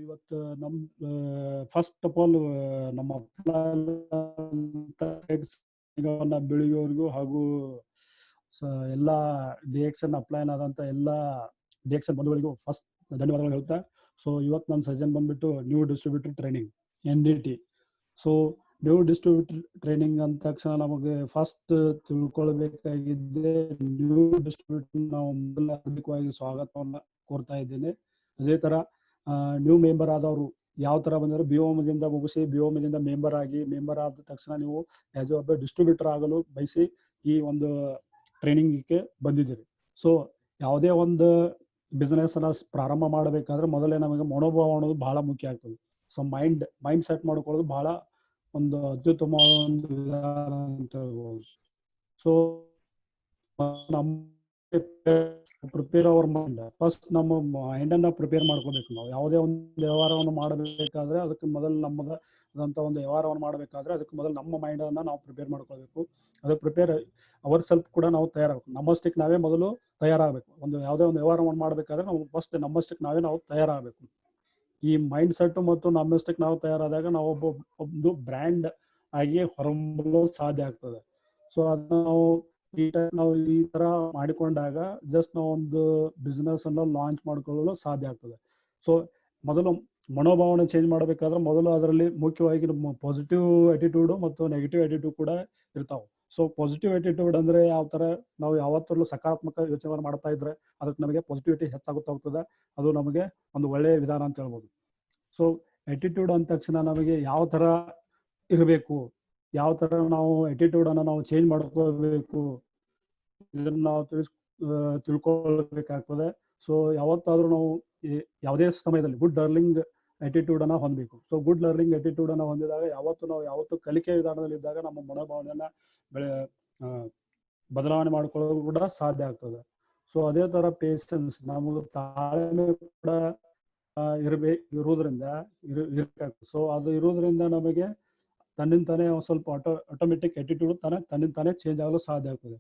ಇವತ್ತು first of all ನಮ್ಮ ಬೆಳೆಯೋರಿಗೂ ಹಾಗೂ ಎಲ್ಲ ಡಿಎಕ್ಸನ್ ಅಪ್ಲೈನ್ ಆದಂತ ಎಲ್ಲ ಡಿಎಕ್ಸನ್ ಬಂಧುಗಳಿಗೂ ಫಸ್ಟ್ ಧನ್ಯವಾದಗಳು ಹೇಳ್ತಾ. ಸೊ ಇವತ್ತು ನನ್ನ ಸಜೆಷನ್ ಬಂದ್ಬಿಟ್ಟು new distributor training NDT. So new distributor training ಅಂದ ತಕ್ಷಣ ನಮಗೆ ಫಸ್ಟ್ ತಿಳ್ಕೊಳ್ಬೇಕಾಗಿದ್ದೆ ನ್ಯೂ ಡಿಸ್ಟ್ರಿಬ್ಯೂಟರ್ ನಾವು ಮೂಲಭೂತವಾಗಿ ಸ್ವಾಗತವನ್ನು ಕೋರ್ತಾ ಇದ್ದೇನೆ. ಅದೇ ತರ ನ್ಯೂ ಮೆಂಬರ್ ಆದವರು ಯಾವ ತರ ಬಂದರೆ BOMದಿಂದ ಮುಗಿಸಿ BOMದಿಂದ ಮೆಂಬರ್ ಆದ ತಕ್ಷಣ ನೀವು ಆಸ್ ಒಬ್ಬ ಡಿಸ್ಟ್ರಿಬ್ಯೂಟರ್ ಆಗಲು ಬಯಸಿ ಈ ಒಂದು ಟ್ರೈನಿಂಗ್ಗೆ ಬಂದಿದ್ದೀರಿ. ಸೊ ಯಾವುದೇ ಒಂದು ಬಿಸ್ನೆಸ್ ಅನ್ನ ಪ್ರಾರಂಭ ಮಾಡಬೇಕಾದ್ರೆ ಮೊದಲೇ ನಮಗೆ ಮನೋಭಾವ ಅನ್ನೋದು ಬಹಳ ಮುಖ್ಯ ಆಗ್ತದೆ. ಸೊ ಮೈಂಡ್ ಸೆಟ್ ಮಾಡ್ಕೊಳ್ಳೋದು ಬಹಳ ಒಂದು ಅತ್ಯುತ್ತಮವಾದ ಒಂದು ವಿಧಾನ ಅಂತ ಹೇಳ್ಬೋದು. So prepare our mind, first ನಮ್ಮ ಮೈಂಡ್ ಅನ್ನ ಪ್ರಿಪೇರ್ ಮಾಡ್ಕೋಬೇಕು. ನಾವು ಯಾವುದೇ ಒಂದು ವ್ಯವಹಾರವನ್ನು ಮಾಡಬೇಕಾದ್ರೆ ಅದಕ್ಕೆ ಮೊದಲು ನಮ್ಮದಂತ ಒಂದು ವ್ಯವಹಾರವನ್ನು ಮಾಡಬೇಕಾದ್ರೆ ಅದಕ್ಕೆ ಮೊದಲು ನಮ್ಮ ಮೈಂಡ್ ಅನ್ನ ನಾವು ಪ್ರಿಪೇರ್ ಮಾಡ್ಕೋಬೇಕು. ಅದು ಪ್ರಿಪೇರ್ ಅವರ್ ಸೆಲ್ಫ್ ಕೂಡ ನಾವು ತಯಾರಾಗಬೇಕು. ನಮ್ಮಷ್ಟಕ್ಕೆ ನಾವೇ ಮೊದಲು ತಯಾರಾಗಬೇಕು. ಯಾವುದೇ ಒಂದು ವ್ಯವಹಾರವನ್ನು ಮಾಡಬೇಕಾದ್ರೆ ನಾವು ಫಸ್ಟ್ ನಮ್ಮಷ್ಟಕ್ಕೆ ನಾವು ತಯಾರಾಗಬೇಕು. ಈ ಮೈಂಡ್ ಸೆಟ್ ಮತ್ತು ನಮ್ಮಷ್ಟಕ್ಕೆ ನಾವು ತಯಾರಾದಾಗ ನಾವು ಒಂದು ಬ್ರ್ಯಾಂಡ್ ಆಗಿ ಹೊರಬರಲು ಸಾಧ್ಯ ಆಗ್ತದೆ. ಸೊ ಅದನ್ನ ನಾವು ಈ ತರ ಮಾಡಿಕೊಂಡಾಗ ಜಸ್ಟ್ ನಾವು ಒಂದು ಬಿಸ್ನೆಸ್ ಅನ್ನು ಲಾಂಚ್ ಮಾಡ್ಕೊಳ್ಳಲು ಸಾಧ್ಯ ಆಗ್ತದೆ. ಸೊ ಮೊದಲು ಮನೋಭಾವನೆ ಚೇಂಜ್ ಮಾಡಬೇಕಾದ್ರೆ ಮೊದಲು ಅದರಲ್ಲಿ ಮುಖ್ಯವಾಗಿ ಪಾಸಿಟಿವ್ ಆಟಿಟ್ಯೂಡ್ ಮತ್ತು ನೆಗೆಟಿವ್ ಆಟಿಟ್ಯೂಡ್ ಕೂಡ ಇರ್ತಾವೆ. ಸೊ ಪಾಸಿಟಿವ್ ಆಟಿಟ್ಯೂಡ್ ಅಂದ್ರೆ ಯಾವ ತರ ನಾವು ಯಾವತ್ತೂ ಸಕಾರಾತ್ಮಕ ಯೋಚನೆ ಮಾಡ್ತಾ ಇದ್ರೆ ಅದಕ್ಕೆ ನಮಗೆ ಪಾಸಿಟಿವಿಟಿ ಹೆಚ್ಚಾಗುತ್ತಾ ಹೋಗ್ತದೆ. ಅದು ನಮಗೆ ಒಂದು ಒಳ್ಳೆಯ ವಿಧಾನ ಅಂತ ಹೇಳ್ಬೋದು. ಸೊ ಆಟಿಟ್ಯೂಡ್ ಅಂದ ತಕ್ಷಣ ನಮಗೆ ಯಾವ ತರ ಇರಬೇಕು, ಯಾವ ತರ ನಾವು ಆಟಿಟ್ಯೂಡ್ ಅನ್ನ ನಾವು ಚೇಂಜ್ ಮಾಡ್ಕೋಬೇಕು, ಇದನ್ನ ನಾವು ತಿಳ್ಕೊಳ್ಬೇಕಾಗ್ತದೆ. ಸೊ ಯಾವತ್ತಾದ್ರೂ ನಾವು ಯಾವುದೇ ಸಮಯದಲ್ಲಿ ಗುಡ್ ಲರ್ನಿಂಗ್ ಆಟಿಟ್ಯೂಡ್ ಅನ್ನ ಹೊಂದಬೇಕು. ಸೊ ಗುಡ್ ಲರ್ನಿಂಗ್ ಆಟಿಟ್ಯೂಡ್ ಅನ್ನ ಹೊಂದಿದಾಗ ಯಾವತ್ತು ಕಲಿಕೆ ವಿಧಾನದಲ್ಲಿ ಇದ್ದಾಗ ನಮ್ಮ ಮನೋಭಾವನೆಯನ್ನ ಬದಲಾವಣೆ ಮಾಡ್ಕೊಳ್ಳೋದು ಕೂಡ ಸಾಧ್ಯ ಆಗ್ತದೆ. ಸೊ ಅದೇ ತರ ಪೇಷನ್ಸ್, ನಮಗೆ ತಾಳ್ಮೆ ಕೂಡ ಇರುವುದರಿಂದ ಸೊ ಅದು ಇರುವುದರಿಂದ ನಮಗೆ ತನ್ನಿಂತಾನೆ ಸ್ವಲ್ಪ ಆಟೋಮೆಟಿಕ್ ಆಟಿಟ್ಯೂಡ್ ತನ್ನಿಂತಾನೆ ಚೇಂಜ್ ಆಗಲು ಸಾಧ್ಯ ಆಗ್ತದೆ.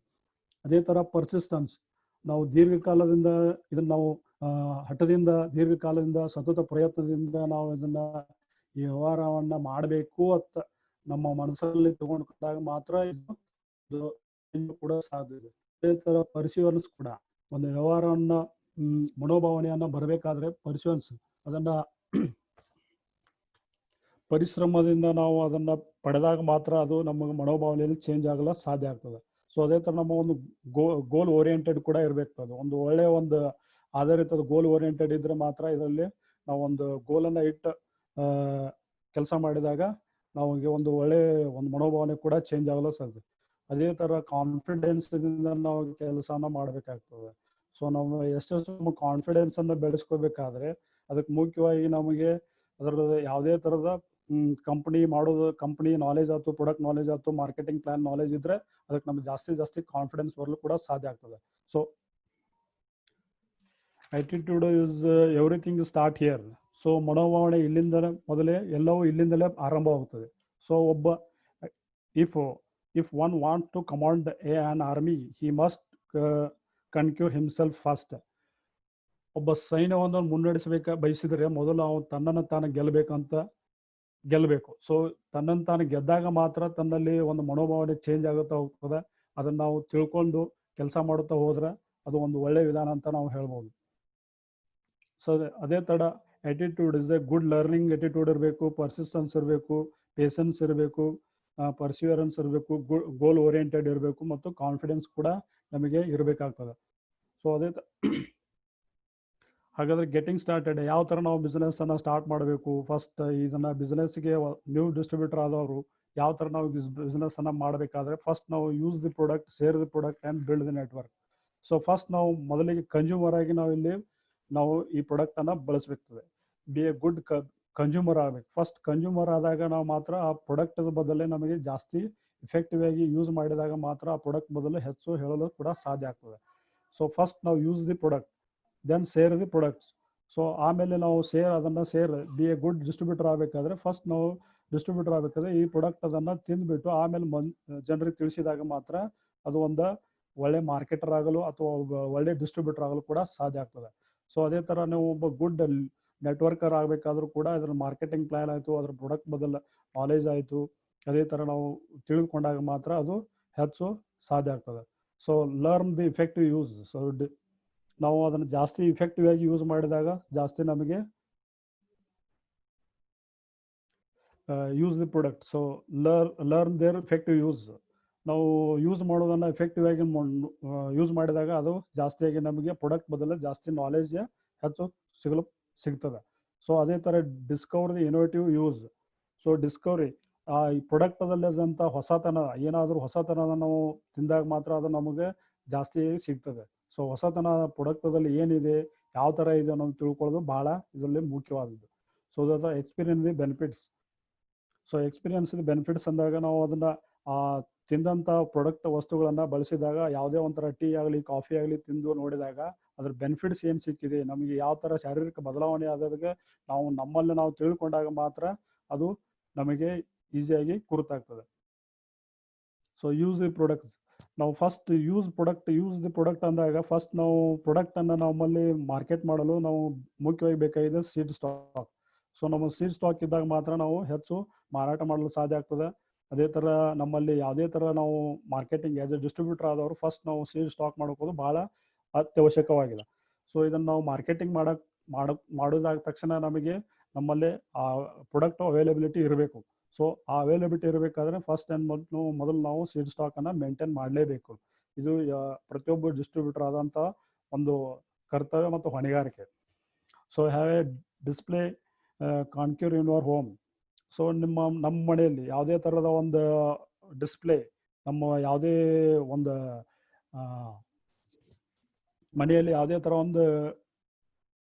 ಅದೇ ತರ ಪರ್ಸಿಸ್ಟೆನ್ಸ್, ನಾವು ದೀರ್ಘಕಾಲದಿಂದ ಇದನ್ನ ನಾವು ಹಠದಿಂದ ದೀರ್ಘಕಾಲದಿಂದ ಸತತ ಪ್ರಯತ್ನದಿಂದ ನಾವು ಇದನ್ನ ಈ ವ್ಯವಹಾರವನ್ನ ಮಾಡಬೇಕು ಅಂತ ನಮ್ಮ ಮನಸ್ಸಲ್ಲಿ ತಗೊಂಡ್ಕೊಂಡಾಗ ಮಾತ್ರ ಇದು ಕೂಡ ಸಾಧ್ಯ ಇದೆ. ಅದೇ ತರ ಪರ್ಸಿವರೆನ್ಸ್ ಕೂಡ, ಒಂದು ವ್ಯವಹಾರವನ್ನ ಮನೋಭಾವನೆಯನ್ನ ಬರಬೇಕಾದ್ರೆ ಪರ್ಸಿವರೆನ್ಸ್, ಅದನ್ನ ಪರಿಶ್ರಮದಿಂದ ನಾವು ಅದನ್ನ ಪಡೆದಾಗ ಮಾತ್ರ ಅದು ನಮ್ಮ ಮನೋಭಾವನೆಯಲ್ಲಿ ಚೇಂಜ್ ಆಗಲು ಸಾಧ್ಯ ಆಗ್ತದೆ. ಸೊ ಅದೇ ತರ ನಮ್ಮ ಒಂದು ಗೋಲ್ ಓರಿಯೆಂಟೆಡ್ ಕೂಡ ಇರಬೇಕು. ಅದು ಒಂದು ಒಳ್ಳೆಯ ಒಂದು ಆಧಾರಿತ ಗೋಲ್ ಓರಿಯೆಂಟೆಡ್ ಇದ್ರೆ ಮಾತ್ರ ಇದರಲ್ಲಿ ನಾವು ಒಂದು ಗೋಲನ್ನ ಇಟ್ಟು ಕೆಲಸ ಮಾಡಿದಾಗ ನಮಗೆ ಒಂದು ಒಳ್ಳೆ ಒಂದು ಮನೋಭಾವನೆ ಕೂಡ ಚೇಂಜ್ ಆಗಲು ಸಾಧ್ಯ. ಅದೇ ತರ ಕಾನ್ಫಿಡೆನ್ಸ್ ಇಂದ ನಾವು ಕೆಲಸನ ಮಾಡಬೇಕಾಗ್ತದೆ. ಸೊ ನಾವು ಎಷ್ಟು ಕಾನ್ಫಿಡೆನ್ಸ್ ಅನ್ನ ಬೆಳೆಸ್ಕೋಬೇಕಾದ್ರೆ ಅದಕ್ಕೆ ಮುಖ್ಯವಾಗಿ ನಮಗೆ ಅದರ ಯಾವುದೇ ತರದ ಕಂಪನಿ ನಾಲೆಜ್ ಆಯ್ತು, ಪ್ರಾಡಕ್ಟ್ ನಾಲೆಜ್ ಆಯ್ತು, ಮಾರ್ಕೆಟಿಂಗ್ ಪ್ಲಾನ್ ನಾಲೆಜ್ ಇದ್ರೆ ಅದಕ್ಕೆ ನಮ್ಗೆ ಜಾಸ್ತಿ ಕಾನ್ಫಿಡೆನ್ಸ್ ಬರಲು ಕೂಡ ಸಾಧ್ಯ ಆಗ್ತದೆ. So attitude is everything start here. So ಮನೋಭಾವನೆ ಎಲ್ಲವೂ ಇಲ್ಲಿಂದಲೇ ಆರಂಭವಾಗುತ್ತದೆ. So if one wants to command an army, he must conquer himself first. ಒಬ್ಬ ಸೈನ್ಯವನ್ನು ಮುನ್ನಡೆಸಬೇಕು ಬಯಸಿದ್ರೆ ಮೊದಲು ಅವನು ತನ್ನನ್ನು ತಾನು ಗೆಲ್ಲಬೇಕು. ಸೊ ತನ್ನನ್ನು ತಾನು ಗೆದ್ದಾಗ ಮಾತ್ರ ತನ್ನಲ್ಲಿ ಒಂದು ಮನೋಭಾವನೆ ಚೇಂಜ್ ಆಗುತ್ತಾ ಹೋಗ್ತದೆ. ಅದನ್ನ ನಾವು ತಿಳ್ಕೊಂಡು ಕೆಲಸ ಮಾಡುತ್ತಾ ಹೋದ್ರೆ ಅದು ಒಂದು ಒಳ್ಳೆ ವಿಧಾನ ಅಂತ ನಾವು ಹೇಳ್ಬೋದು. ಸೊ ಅದೇ ತರ attitude is A good learning attitude ಇರಬೇಕು, ಪರ್ಸಿಸ್ಟೆನ್ಸ್ ಇರಬೇಕು, ಪೇಷನ್ಸ್ ಇರಬೇಕು, ಪರ್ಸಿವರೆನ್ಸ್ ಇರಬೇಕು, ಗೋಲ್ ಓರಿಯೆಂಟೆಡ್ ಇರಬೇಕು ಮತ್ತು ಕಾನ್ಫಿಡೆನ್ಸ್ ಕೂಡ ನಮಗೆ ಇರಬೇಕಾಗ್ತದೆ. ಸೊ ಹಾಗಾದ್ರೆ ಗೆಟಿಂಗ್ ಸ್ಟಾರ್ಟೆಡ್, ಯಾವ ತರ ನಾವು ಬಿಸ್ನೆಸ್ ಅನ್ನ ಸ್ಟಾರ್ಟ್ ಮಾಡಬೇಕು, ಫಸ್ಟ್ ಇದನ್ನ ಬಿಸ್ನೆಸ್ಗೆ ನ್ಯೂ ಡಿಸ್ಟ್ರಿಬ್ಯೂಟರ್ ಆದವರು ಯಾವ ತರ ನಾವು ಬಿಸ್ನೆಸ್ ಅನ್ನ ಮಾಡಬೇಕಾದ್ರೆ ಫಸ್ಟ್ ನಾವು use the product, share the product and build the network. So first ನಾವು ಮೊದಲಿಗೆ ಕನ್ಸ್ಯೂಮರ್ ಆಗಿ ನಾವು ಈ ಪ್ರಾಡಕ್ಟ್ ಅನ್ನ ಬಳಸಬೇಕಾಗ್ತದೆ. ಬಿ ಎ ಗುಡ್ ಕನ್ಸ್ಯೂಮರ್ ಆಗಬೇಕು. ಫಸ್ಟ್ ಕನ್ಸ್ಯೂಮರ್ ಆದಾಗ ನಾವು ಮಾತ್ರ ಆ ಪ್ರಾಡಕ್ಟ್ ಬದಲೇ ನಮಗೆ ಜಾಸ್ತಿ ಎಫೆಕ್ಟಿವ್ ಆಗಿ ಯೂಸ್ ಮಾಡಿದಾಗ ಮಾತ್ರ ಆ ಪ್ರಾಡಕ್ಟ್ ಬದಲು ಹೆಚ್ಚು ಹೇಳಲು ಕೂಡ ಸಾಧ್ಯ ಆಗ್ತದೆ. ಸೊ ಫಸ್ಟ್ ನಾವು use the product, then share the products. So ಆಮೇಲೆ ನಾವು ಬಿ ಎ ಗುಡ್ ಡಿಸ್ಟ್ರಿಬ್ಯೂಟರ್ ಆಗಬೇಕಾದ್ರೆ ಫಸ್ಟ್ ನಾವು ಡಿಸ್ಟ್ರಿಬ್ಯೂಟರ್ ಆಗಬೇಕಾದ್ರೆ ಈ ಪ್ರಾಡಕ್ಟ್ ಅದನ್ನ ತಿಂದ್ಬಿಟ್ಟು ಆಮೇಲೆ ಜನರಿಗೆ ತಿಳಿಸಿದಾಗ ಮಾತ್ರ ಅದು ಒಂದು ಒಳ್ಳೆ ಮಾರ್ಕೆಟರ್ ಆಗಲು ಅಥವಾ ಒಳ್ಳೆ ಡಿಸ್ಟ್ರಿಬ್ಯೂಟರ್ ಆಗಲು ಕೂಡ ಸಾಧ್ಯ ಆಗ್ತದೆ. ಸೊ ಅದೇ ತರ ನಾವು ಒಬ್ಬ ಗುಡ್ ನೆಟ್ವರ್ಕರ್ ಆಗಬೇಕಾದ್ರೂ ಕೂಡ ಅದ್ರ ಮಾರ್ಕೆಟಿಂಗ್ ಪ್ಲಾನ್ ಆಯಿತು, ಅದ್ರ ಪ್ರಾಡಕ್ಟ್ ಬದಲು ನಾಲೆಜ್ ಆಯಿತು, ಅದೇ ಥರ ನಾವು ತಿಳಿದುಕೊಂಡಾಗ ಮಾತ್ರ ಅದು ಹೆಚ್ಚು ಸಾಧ್ಯ ಆಗ್ತದೆ. So learn the effective use. So ನಾವು ಅದನ್ನು ಜಾಸ್ತಿ ಇಫೆಕ್ಟಿವ್ ಆಗಿ ಯೂಸ್ ಮಾಡಿದಾಗ ಜಾಸ್ತಿ ನಮಗೆ use the product. So learn their effective use. ನಾವು ಯೂಸ್ ಮಾಡೋದನ್ನು ಎಫೆಕ್ಟಿವ್ ಆಗಿ ಯೂಸ್ ಮಾಡಿದಾಗ ಅದು ಜಾಸ್ತಿಯಾಗಿ ನಮಗೆ ಪ್ರಾಡಕ್ಟ್ ಬದಲು ಜಾಸ್ತಿ ನಾಲೆಜ್ ಹೆಚ್ಚು ಸಿಗ್ತದೆ. ಸೊ ಅದೇ ಥರ Discover the innovative use. So Discovery ಈ ಪ್ರಾಡಕ್ಟದಲ್ಲಿದ್ದಂಥ ಹೊಸತನ, ಏನಾದರೂ ಹೊಸತನನ ನಾವು ತಿಂದಾಗ ಮಾತ್ರ ಅದು ನಮಗೆ ಜಾಸ್ತಿ ಸಿಗ್ತದೆ. ಸೊ ಹೊಸತನ ಪ್ರಾಡಕ್ಟದಲ್ಲಿ ಏನಿದೆ, ಯಾವ ಥರ ಇದೆ ಅನ್ನೋದು ತಿಳ್ಕೊಳ್ಳೋದು ಭಾಳ ಇದರಲ್ಲಿ ಮುಖ್ಯವಾದದ್ದು. So that experience the benefits. So experience the benefits ಅಂದಾಗ ನಾವು ಅದನ್ನು ತಿಂದಂಥ ಪ್ರಾಡಕ್ಟ್ ವಸ್ತುಗಳನ್ನು ಬಳಸಿದಾಗ, ಯಾವುದೇ ಒಂಥರ ಟೀ ಆಗಲಿ ಕಾಫಿ ಆಗಲಿ ತಿಂದು ನೋಡಿದಾಗ ಅದ್ರ ಬೆನಿಫಿಟ್ಸ್ ಏನು ಸಿಕ್ಕಿದೆ, ನಮಗೆ ಯಾವ ಥರ ಶಾರೀರಿಕ ಬದಲಾವಣೆ ಆದಾಗ ನಾವು ನಮ್ಮಲ್ಲಿ ನಾವು ತಿಳ್ಕೊಂಡಾಗ ಮಾತ್ರ ಅದು ನಮಗೆ ಈಸಿಯಾಗಿ ಗುರುತಾಗ್ತದೆ. So use the product. ನಾವು ಫಸ್ಟ್ ಯೂಸ್ ದಿ ಪ್ರಾಡಕ್ಟ್ ಅಂದಾಗ ಫಸ್ಟ್ ನಾವು ಪ್ರಾಡಕ್ಟನ್ನು ನಮ್ಮಲ್ಲಿ ಮಾರ್ಕೆಟ್ ಮಾಡಲು ನಾವು ಮುಖ್ಯವಾಗಿ ಬೇಕಾಗಿದೆ ಸೀಡ್ ಸ್ಟಾಕ್. ಸೊ ನಮ್ಮ ಸೀಡ್ ಸ್ಟಾಕ್ ಇದ್ದಾಗ ಮಾತ್ರ ನಾವು ಹೆಚ್ಚು ಮಾರಾಟ ಮಾಡಲು ಸಾಧ್ಯ ಆಗ್ತದೆ. ಅದೇ ಥರ ನಮ್ಮಲ್ಲಿ ಯಾವುದೇ ಥರ ನಾವು ಮಾರ್ಕೆಟಿಂಗ್ ಆ್ಯಸ್ ಎ ಡಿಸ್ಟ್ರಿಬ್ಯೂಟರ್ ಆದವರು ಫಸ್ಟ್ ನಾವು ಸೀಡ್ ಸ್ಟಾಕ್ ಮಾಡ್ಕೋದು ಭಾಳ ಅತ್ಯವಶ್ಯಕವಾಗಿದೆ. ಸೊ ಇದನ್ನು ನಾವು ಮಾರ್ಕೆಟಿಂಗ್ ಮಾಡೋದಾದ ತಕ್ಷಣ ನಮಗೆ ನಮ್ಮಲ್ಲಿ ಆ ಪ್ರಾಡಕ್ಟ್ ಅವೈಲಬಿಲಿಟಿ ಇರಬೇಕು. ಸೊ ಆ ಅವೈಲಬಿಲಿಟಿ ಇರಬೇಕಾದ್ರೆ ಫಸ್ಟ್ ಮೊದಲು ನಾವು ಸೀಡ್ ಸ್ಟಾಕನ್ನು ಮೇಂಟೈನ್ ಮಾಡಲೇಬೇಕು. ಇದು ಪ್ರತಿಯೊಬ್ಬ ಡಿಸ್ಟ್ರಿಬ್ಯೂಟರ್ ಆದಂಥ ಒಂದು ಕರ್ತವ್ಯ ಮತ್ತು ಹೊಣೆಗಾರಿಕೆ. So have a display concur in your home. So ನಮ್ಮ ಮನೆಯಲ್ಲಿ ಯಾವುದೇ ಥರದ ಒಂದು ಡಿಸ್ಪ್ಲೇ, ನಮ್ಮ ಯಾವುದೇ ಒಂದು ಮನೆಯಲ್ಲಿ ಯಾವುದೇ ಥರ ಒಂದು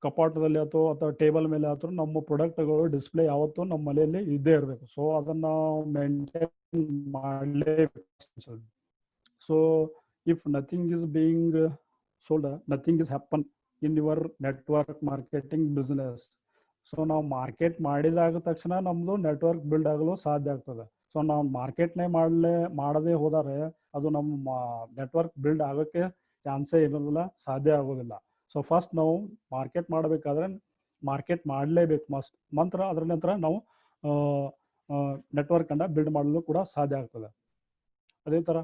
ಕಪಾಟದಲ್ಲಿ ಅಥವಾ ಟೇಬಲ್ ಮೇಲೆ ಅಥವಾ ನಮ್ಮ ಪ್ರಾಡಕ್ಟ್ಗಳು ಡಿಸ್ಪ್ಲೇ ಯಾವತ್ತೂ ನಮ್ಮ ಮನೆಯಲ್ಲಿ ಇದ್ದೇ ಇರಬೇಕು. ಸೊ ಅದನ್ನು ಮೇಂಟೈನ್ ಮಾಡಲೇಬೇಕು. So if nothing is being sold, nothing is happen in your network marketing business. So ನಾವು ಮಾರ್ಕೆಟ್ ಮಾಡಿದಾಗ ತಕ್ಷಣ ನಮ್ಮದು ನೆಟ್ವರ್ಕ್ ಬಿಲ್ಡ್ ಆಗಲು ಸಾಧ್ಯ ಆಗ್ತದೆ. ಸೊ ನಾವು ಮಾರ್ಕೆಟ್ನೇ ಮಾಡದೇ ಹೋದರೆ ಅದು ನಮ್ಮ ನೆಟ್ವರ್ಕ್ ಬಿಲ್ಡ್ ಆಗೋಕ್ಕೆ ಚಾನ್ಸೇ ಇರೋದಿಲ್ಲ, ಸಾಧ್ಯ ಆಗೋದಿಲ್ಲ. ಸೊ ಫಸ್ಟ್ ನಾವು ಮಾರ್ಕೆಟ್ ಮಾಡಬೇಕಾದ್ರೆ ಮಾರ್ಕೆಟ್ ಮಾಡಲೇಬೇಕು ಮಂತ್ರ. ಅದರ ನಂತರ ನಾವು ನೆಟ್ವರ್ಕನ್ನು ಬಿಲ್ಡ್ ಮಾಡಲು ಕೂಡ ಸಾಧ್ಯ ಆಗ್ತದೆ. ಅದೇ ಥರ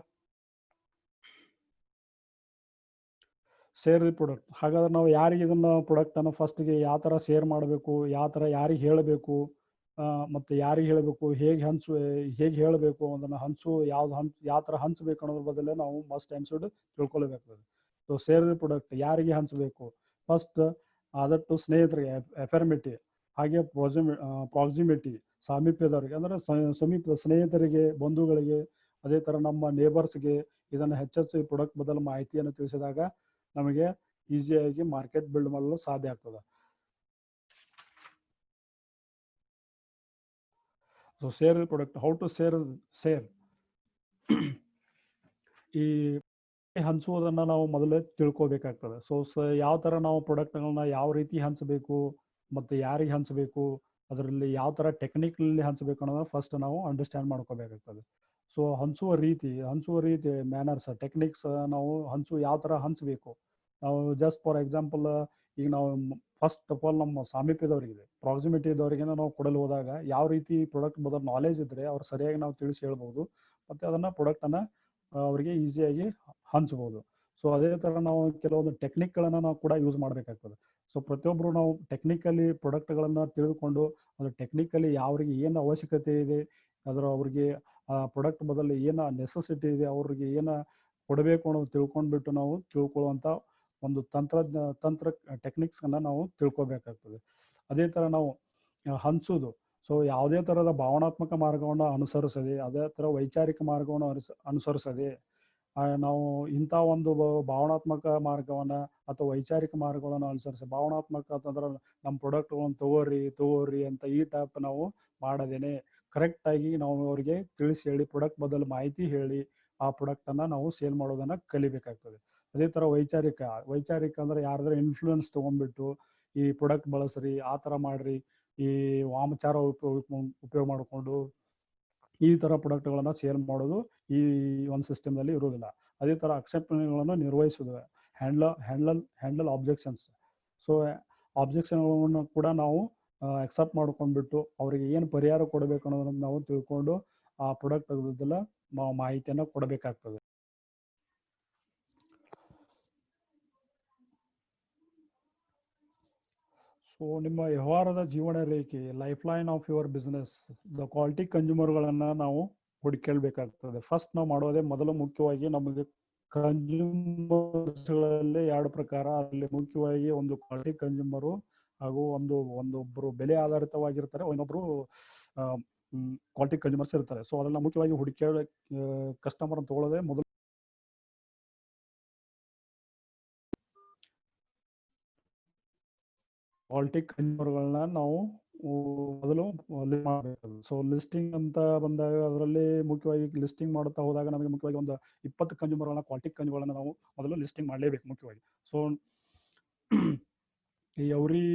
ಶೇರ್ ದಿ ಪ್ರಾಡಕ್ಟ್. ಹಾಗಾದ್ರೆ ನಾವು ಯಾರಿಗೆ ಇದನ್ನು ಪ್ರಾಡಕ್ಟನ್ನು ಫಸ್ಟಿಗೆ ಯಾವ ಥರ ಶೇರ್ ಮಾಡಬೇಕು, ಯಾವ ಥರ ಯಾರಿಗೆ ಹೇಳಬೇಕು, ಮತ್ತು ಯಾರಿಗೆ ಹೇಳಬೇಕು, ಹೇಗೆ ಹೇಳಬೇಕು, ಅದನ್ನು ಯಾವ ಥರ ಹಂಚಬೇಕು ಅನ್ನೋದ್ರ ಬದಲೇ ನಾವು ಮಸ್ಟ್ ಆ್ಯಂಡ್ ಶುಡ್ ತಿಳ್ಕೊಳ್ಬೇಕಾಗ್ತದೆ. ಸೊ ಶೇರ್ ದಿ ಪ್ರಾಡಕ್ಟ್ ಯಾರಿಗೆ ಹಂಚಬೇಕು, ಫಸ್ಟ್ ಆದಷ್ಟು ಸ್ನೇಹಿತರಿಗೆ ಎಫರ್ಮಿಟಿ, ಹಾಗೆ ಪ್ರಾಕ್ಸಿಮಿಟಿ ಸಾಮೀಪ್ಯದವರಿಗೆ, ಅಂದರೆ ಸಮೀಪದ ಸ್ನೇಹಿತರಿಗೆ, ಬಂಧುಗಳಿಗೆ, ಅದೇ ಥರ ನಮ್ಮ ನೇಬರ್ಸ್ಗೆ ಇದನ್ನು ಹೆಚ್ಚೆಚ್ಚು ಈ ಪ್ರಾಡಕ್ಟ್ ಬದಲು ಮಾಹಿತಿಯನ್ನು ತಿಳಿಸಿದಾಗ ನಮಗೆ ಈಸಿಯಾಗಿ ಮಾರ್ಕೆಟ್ ಬಿಲ್ಡ್ ಮಾಡಲು ಸಾಧ್ಯ ಆಗ್ತದೆ. So share the product. How to share ಈ ಹಂಚುವುದನ್ನು ನಾವು ಮೊದಲೇ ತಿಳ್ಕೊಬೇಕಾಗ್ತದೆ. ಸೊ ಯಾವ ಥರ ನಾವು ಪ್ರಾಡಕ್ಟ್ಗಳನ್ನ ಯಾವ ರೀತಿ ಹಂಚಬೇಕು ಮತ್ತು ಯಾರಿಗೆ ಹಂಚಬೇಕು, ಅದರಲ್ಲಿ ಯಾವ ಥರ ಟೆಕ್ನಿಕ್ನಲ್ಲಿ ಹಂಚಬೇಕು ಅನ್ನೋದನ್ನ ಫಸ್ಟ್ ನಾವು ಅಂಡರ್ಸ್ಟ್ಯಾಂಡ್ ಮಾಡ್ಕೋಬೇಕಾಗ್ತದೆ. ಸೊ ಹಂಚುವ ರೀತಿ ಮ್ಯಾನರ್ಸ್, ಟೆಕ್ನಿಕ್ಸ್, ನಾವು ಯಾವ ಥರ ಹಂಚಬೇಕು. ನಾವು ಜಸ್ಟ್ ಫಾರ್ ಎಕ್ಸಾಂಪಲ್ ಈಗ ನಾವು ಫಸ್ಟ್ ಆಫ್ ಆಲ್ ನಮ್ಮ ಸಾಮೀಪ್ಯದವರಿಗೆ, ಪ್ರಾಕ್ಸಿಮಿಟಿ ಇದ್ದವರಿಗೆ ನಾವು ಕೊಡಲು ಹೋದಾಗ ಯಾವ ರೀತಿ ಪ್ರಾಡಕ್ಟ್ ಬದಲು ನಾಲೆಜ್ ಇದ್ದರೆ ಅವ್ರು ಸರಿಯಾಗಿ ನಾವು ತಿಳಿಸಿ ಹೇಳ್ಬೋದು ಮತ್ತು ಅದನ್ನು ಪ್ರಾಡಕ್ಟನ್ನು ಅವರಿಗೆ ಈಸಿಯಾಗಿ ಹಂಚ್ಬೋದು. ಸೊ ಅದೇ ಥರ ನಾವು ಕೆಲವೊಂದು ಟೆಕ್ನಿಕ್ಗಳನ್ನು ನಾವು ಕೂಡ ಯೂಸ್ ಮಾಡಬೇಕಾಗ್ತದೆ. ಸೊ ಪ್ರತಿಯೊಬ್ಬರು ನಾವು ಟೆಕ್ನಿಕಲಿ ಪ್ರಾಡಕ್ಟ್ಗಳನ್ನು ತಿಳಿದುಕೊಂಡು ಅದು ಟೆಕ್ನಿಕಲಿ ಯಾವ್ರಿಗೆ ಏನು ಅವಶ್ಯಕತೆ ಇದೆ, ಅವ್ರಿಗೆ ಆ ಪ್ರಾಡಕ್ಟ್ ಬದಲು ಏನು ನೆಸೆಸಿಟಿ ಇದೆ, ಅವ್ರಿಗೆ ಏನು ಕೊಡಬೇಕು ಅನ್ನೋದು ತಿಳ್ಕೊಂಡ್ಬಿಟ್ಟು ನಾವು ತಿಳ್ಕೊಳ್ಳುವಂಥ ಒಂದು ತಂತ್ರ ಟೆಕ್ನಿಕ್ಸನ್ನು ನಾವು ತಿಳ್ಕೊಬೇಕಾಗ್ತದೆ. ಅದೇ ಥರ ನಾವು ಹಂಚೋದು. ಸೊ ಯಾವುದೇ ಥರದ ಭಾವನಾತ್ಮಕ ಮಾರ್ಗವನ್ನು ಅನುಸರಿಸದೆ, ಅದೇ ಥರ ವೈಚಾರಿಕ ಮಾರ್ಗವನ್ನು ಅನುಸರಿಸದೆ ನಾವು ಇಂಥ ಒಂದು ಭಾವನಾತ್ಮಕ ಮಾರ್ಗವನ್ನು ಅಥವಾ ವೈಚಾರಿಕ ಮಾರ್ಗಗಳನ್ನು ಅನುಸರಿಸಿ, ಭಾವನಾತ್ಮಕ ಅಂತಂದ್ರೆ ನಮ್ಮ ಪ್ರಾಡಕ್ಟ್ಗಳನ್ನು ತಗೋರಿ ಅಂತ ಈ ಟೈಪ್ ನಾವು ಮಾಡದೇನೆ ಕರೆಕ್ಟಾಗಿ ನಾವು ಅವರಿಗೆ ತಿಳಿಸಿ ಹೇಳಿ ಪ್ರಾಡಕ್ಟ್ ಬದಲು ಮಾಹಿತಿ ಹೇಳಿ ಆ ಪ್ರಾಡಕ್ಟನ್ನು ನಾವು ಸೇಲ್ ಮಾಡೋದನ್ನು ಕಲಿಬೇಕಾಗ್ತದೆ. ಅದೇ ಥರ ವೈಚಾರಿಕ ಅಂದರೆ ಯಾರಾದ್ರೂ ಇನ್ಫ್ಲೂಯೆನ್ಸ್ ತೊಗೊಂಡ್ಬಿಟ್ಟು ಈ ಪ್ರಾಡಕ್ಟ್ ಬಳಸ್ರಿ, ಆ ಥರ ಮಾಡಿರಿ, ಈ ವಾಮಚಾರ ಉಪಯೋಗ ಮಾಡಿಕೊಂಡು ಈ ಥರ ಪ್ರಾಡಕ್ಟ್ಗಳನ್ನು ಸೇಲ್ ಮಾಡೋದು ಈ ಒಂದು ಸಿಸ್ಟಮ್ನಲ್ಲಿ ಇರೋದಿಲ್ಲ. ಅದೇ ಥರ ಆಕ್ಷೇಪಣೆಗಳನ್ನು ನಿರ್ವಹಿಸೋದು, ಹ್ಯಾಂಡಲ್ ಆಬ್ಜೆಕ್ಷನ್ಸ್. ಸೊ ಆಬ್ಜೆಕ್ಷನ್ಗಳನ್ನು ಕೂಡ ನಾವು ಅಕ್ಸೆಪ್ಟ್ ಮಾಡ್ಕೊಂಡ್ಬಿಟ್ಟು ಅವರಿಗೆ ಏನು ಪರಿಹಾರ ಕೊಡಬೇಕು ಅನ್ನೋದನ್ನ ನಾವು ತಿಳ್ಕೊಂಡು ಆ ಪ್ರಾಡಕ್ಟ್ ತೆಗೆದಲ್ಲ ನಾವು ಮಾಹಿತಿಯನ್ನು ಕೊಡಬೇಕಾಗ್ತದೆ. ಸೊ ನಿಮ್ಮ ವ್ಯವಹಾರದ ಜೀವನ ರೇಖೆ, life line of your business, the quality ಕನ್ಸ್ಯೂಮರ್ಗಳನ್ನು ನಾವು ಹುಡುಕೇಳ್ಬೇಕಾಗ್ತದೆ. ಫಸ್ಟ್ ನಾವು ಮಾಡೋದೇ ಮೊದಲು ಮುಖ್ಯವಾಗಿ ನಮಗೆ ಕನ್ಸ್ಯೂಮರ್ಸ್ಗಳಲ್ಲಿ 2 ಪ್ರಕಾರ, ಅಲ್ಲಿ ಮುಖ್ಯವಾಗಿ ಒಂದು ಕ್ವಾಲಿಟಿ ಕನ್ಸ್ಯೂಮರು ಹಾಗೂ ಒಂದೊಬ್ಬರು ಬೆಲೆ ಆಧಾರಿತವಾಗಿರ್ತಾರೆ, ಇನ್ನೊಬ್ರು ಕ್ವಾಲಿಟಿ ಕನ್ಸ್ಯೂಮರ್ಸ್ ಇರ್ತಾರೆ. ಸೊ ಅದನ್ನ ಮುಖ್ಯವಾಗಿ ಹುಡುಕೇಳ ಕಸ್ಟಮರ್ ತಗೊಳ್ಳೋದೇ ಮೊದಲು ಕ್ವಾಲಿಟಿ ಕನ್ಸ್ಯೂಮರ್ಗಳನ್ನ ನಾವು ಮೊದಲು ಮಾಡಬೇಕು. ಸೊ ಲಿಸ್ಟಿಂಗ್ ಅಂತ ಬಂದಾಗ ಅದರಲ್ಲಿ ಮುಖ್ಯವಾಗಿ ಲಿಸ್ಟಿಂಗ್ ಮಾಡುತ್ತಾ ಹೋದಾಗ ನಮಗೆ ಮುಖ್ಯವಾಗಿ ಒಂದು 20 ಕನ್ಸ್ಯೂಮರ್ಗಳನ್ನ ಕ್ವಾಲಿಟಿ ಕನ್ಸ್ಯೂಮರ್ಗಳನ್ನ ನಾವು ಮೊದಲು ಲಿಸ್ಟಿಂಗ್ ಮಾಡಲೇಬೇಕು ಮುಖ್ಯವಾಗಿ. So every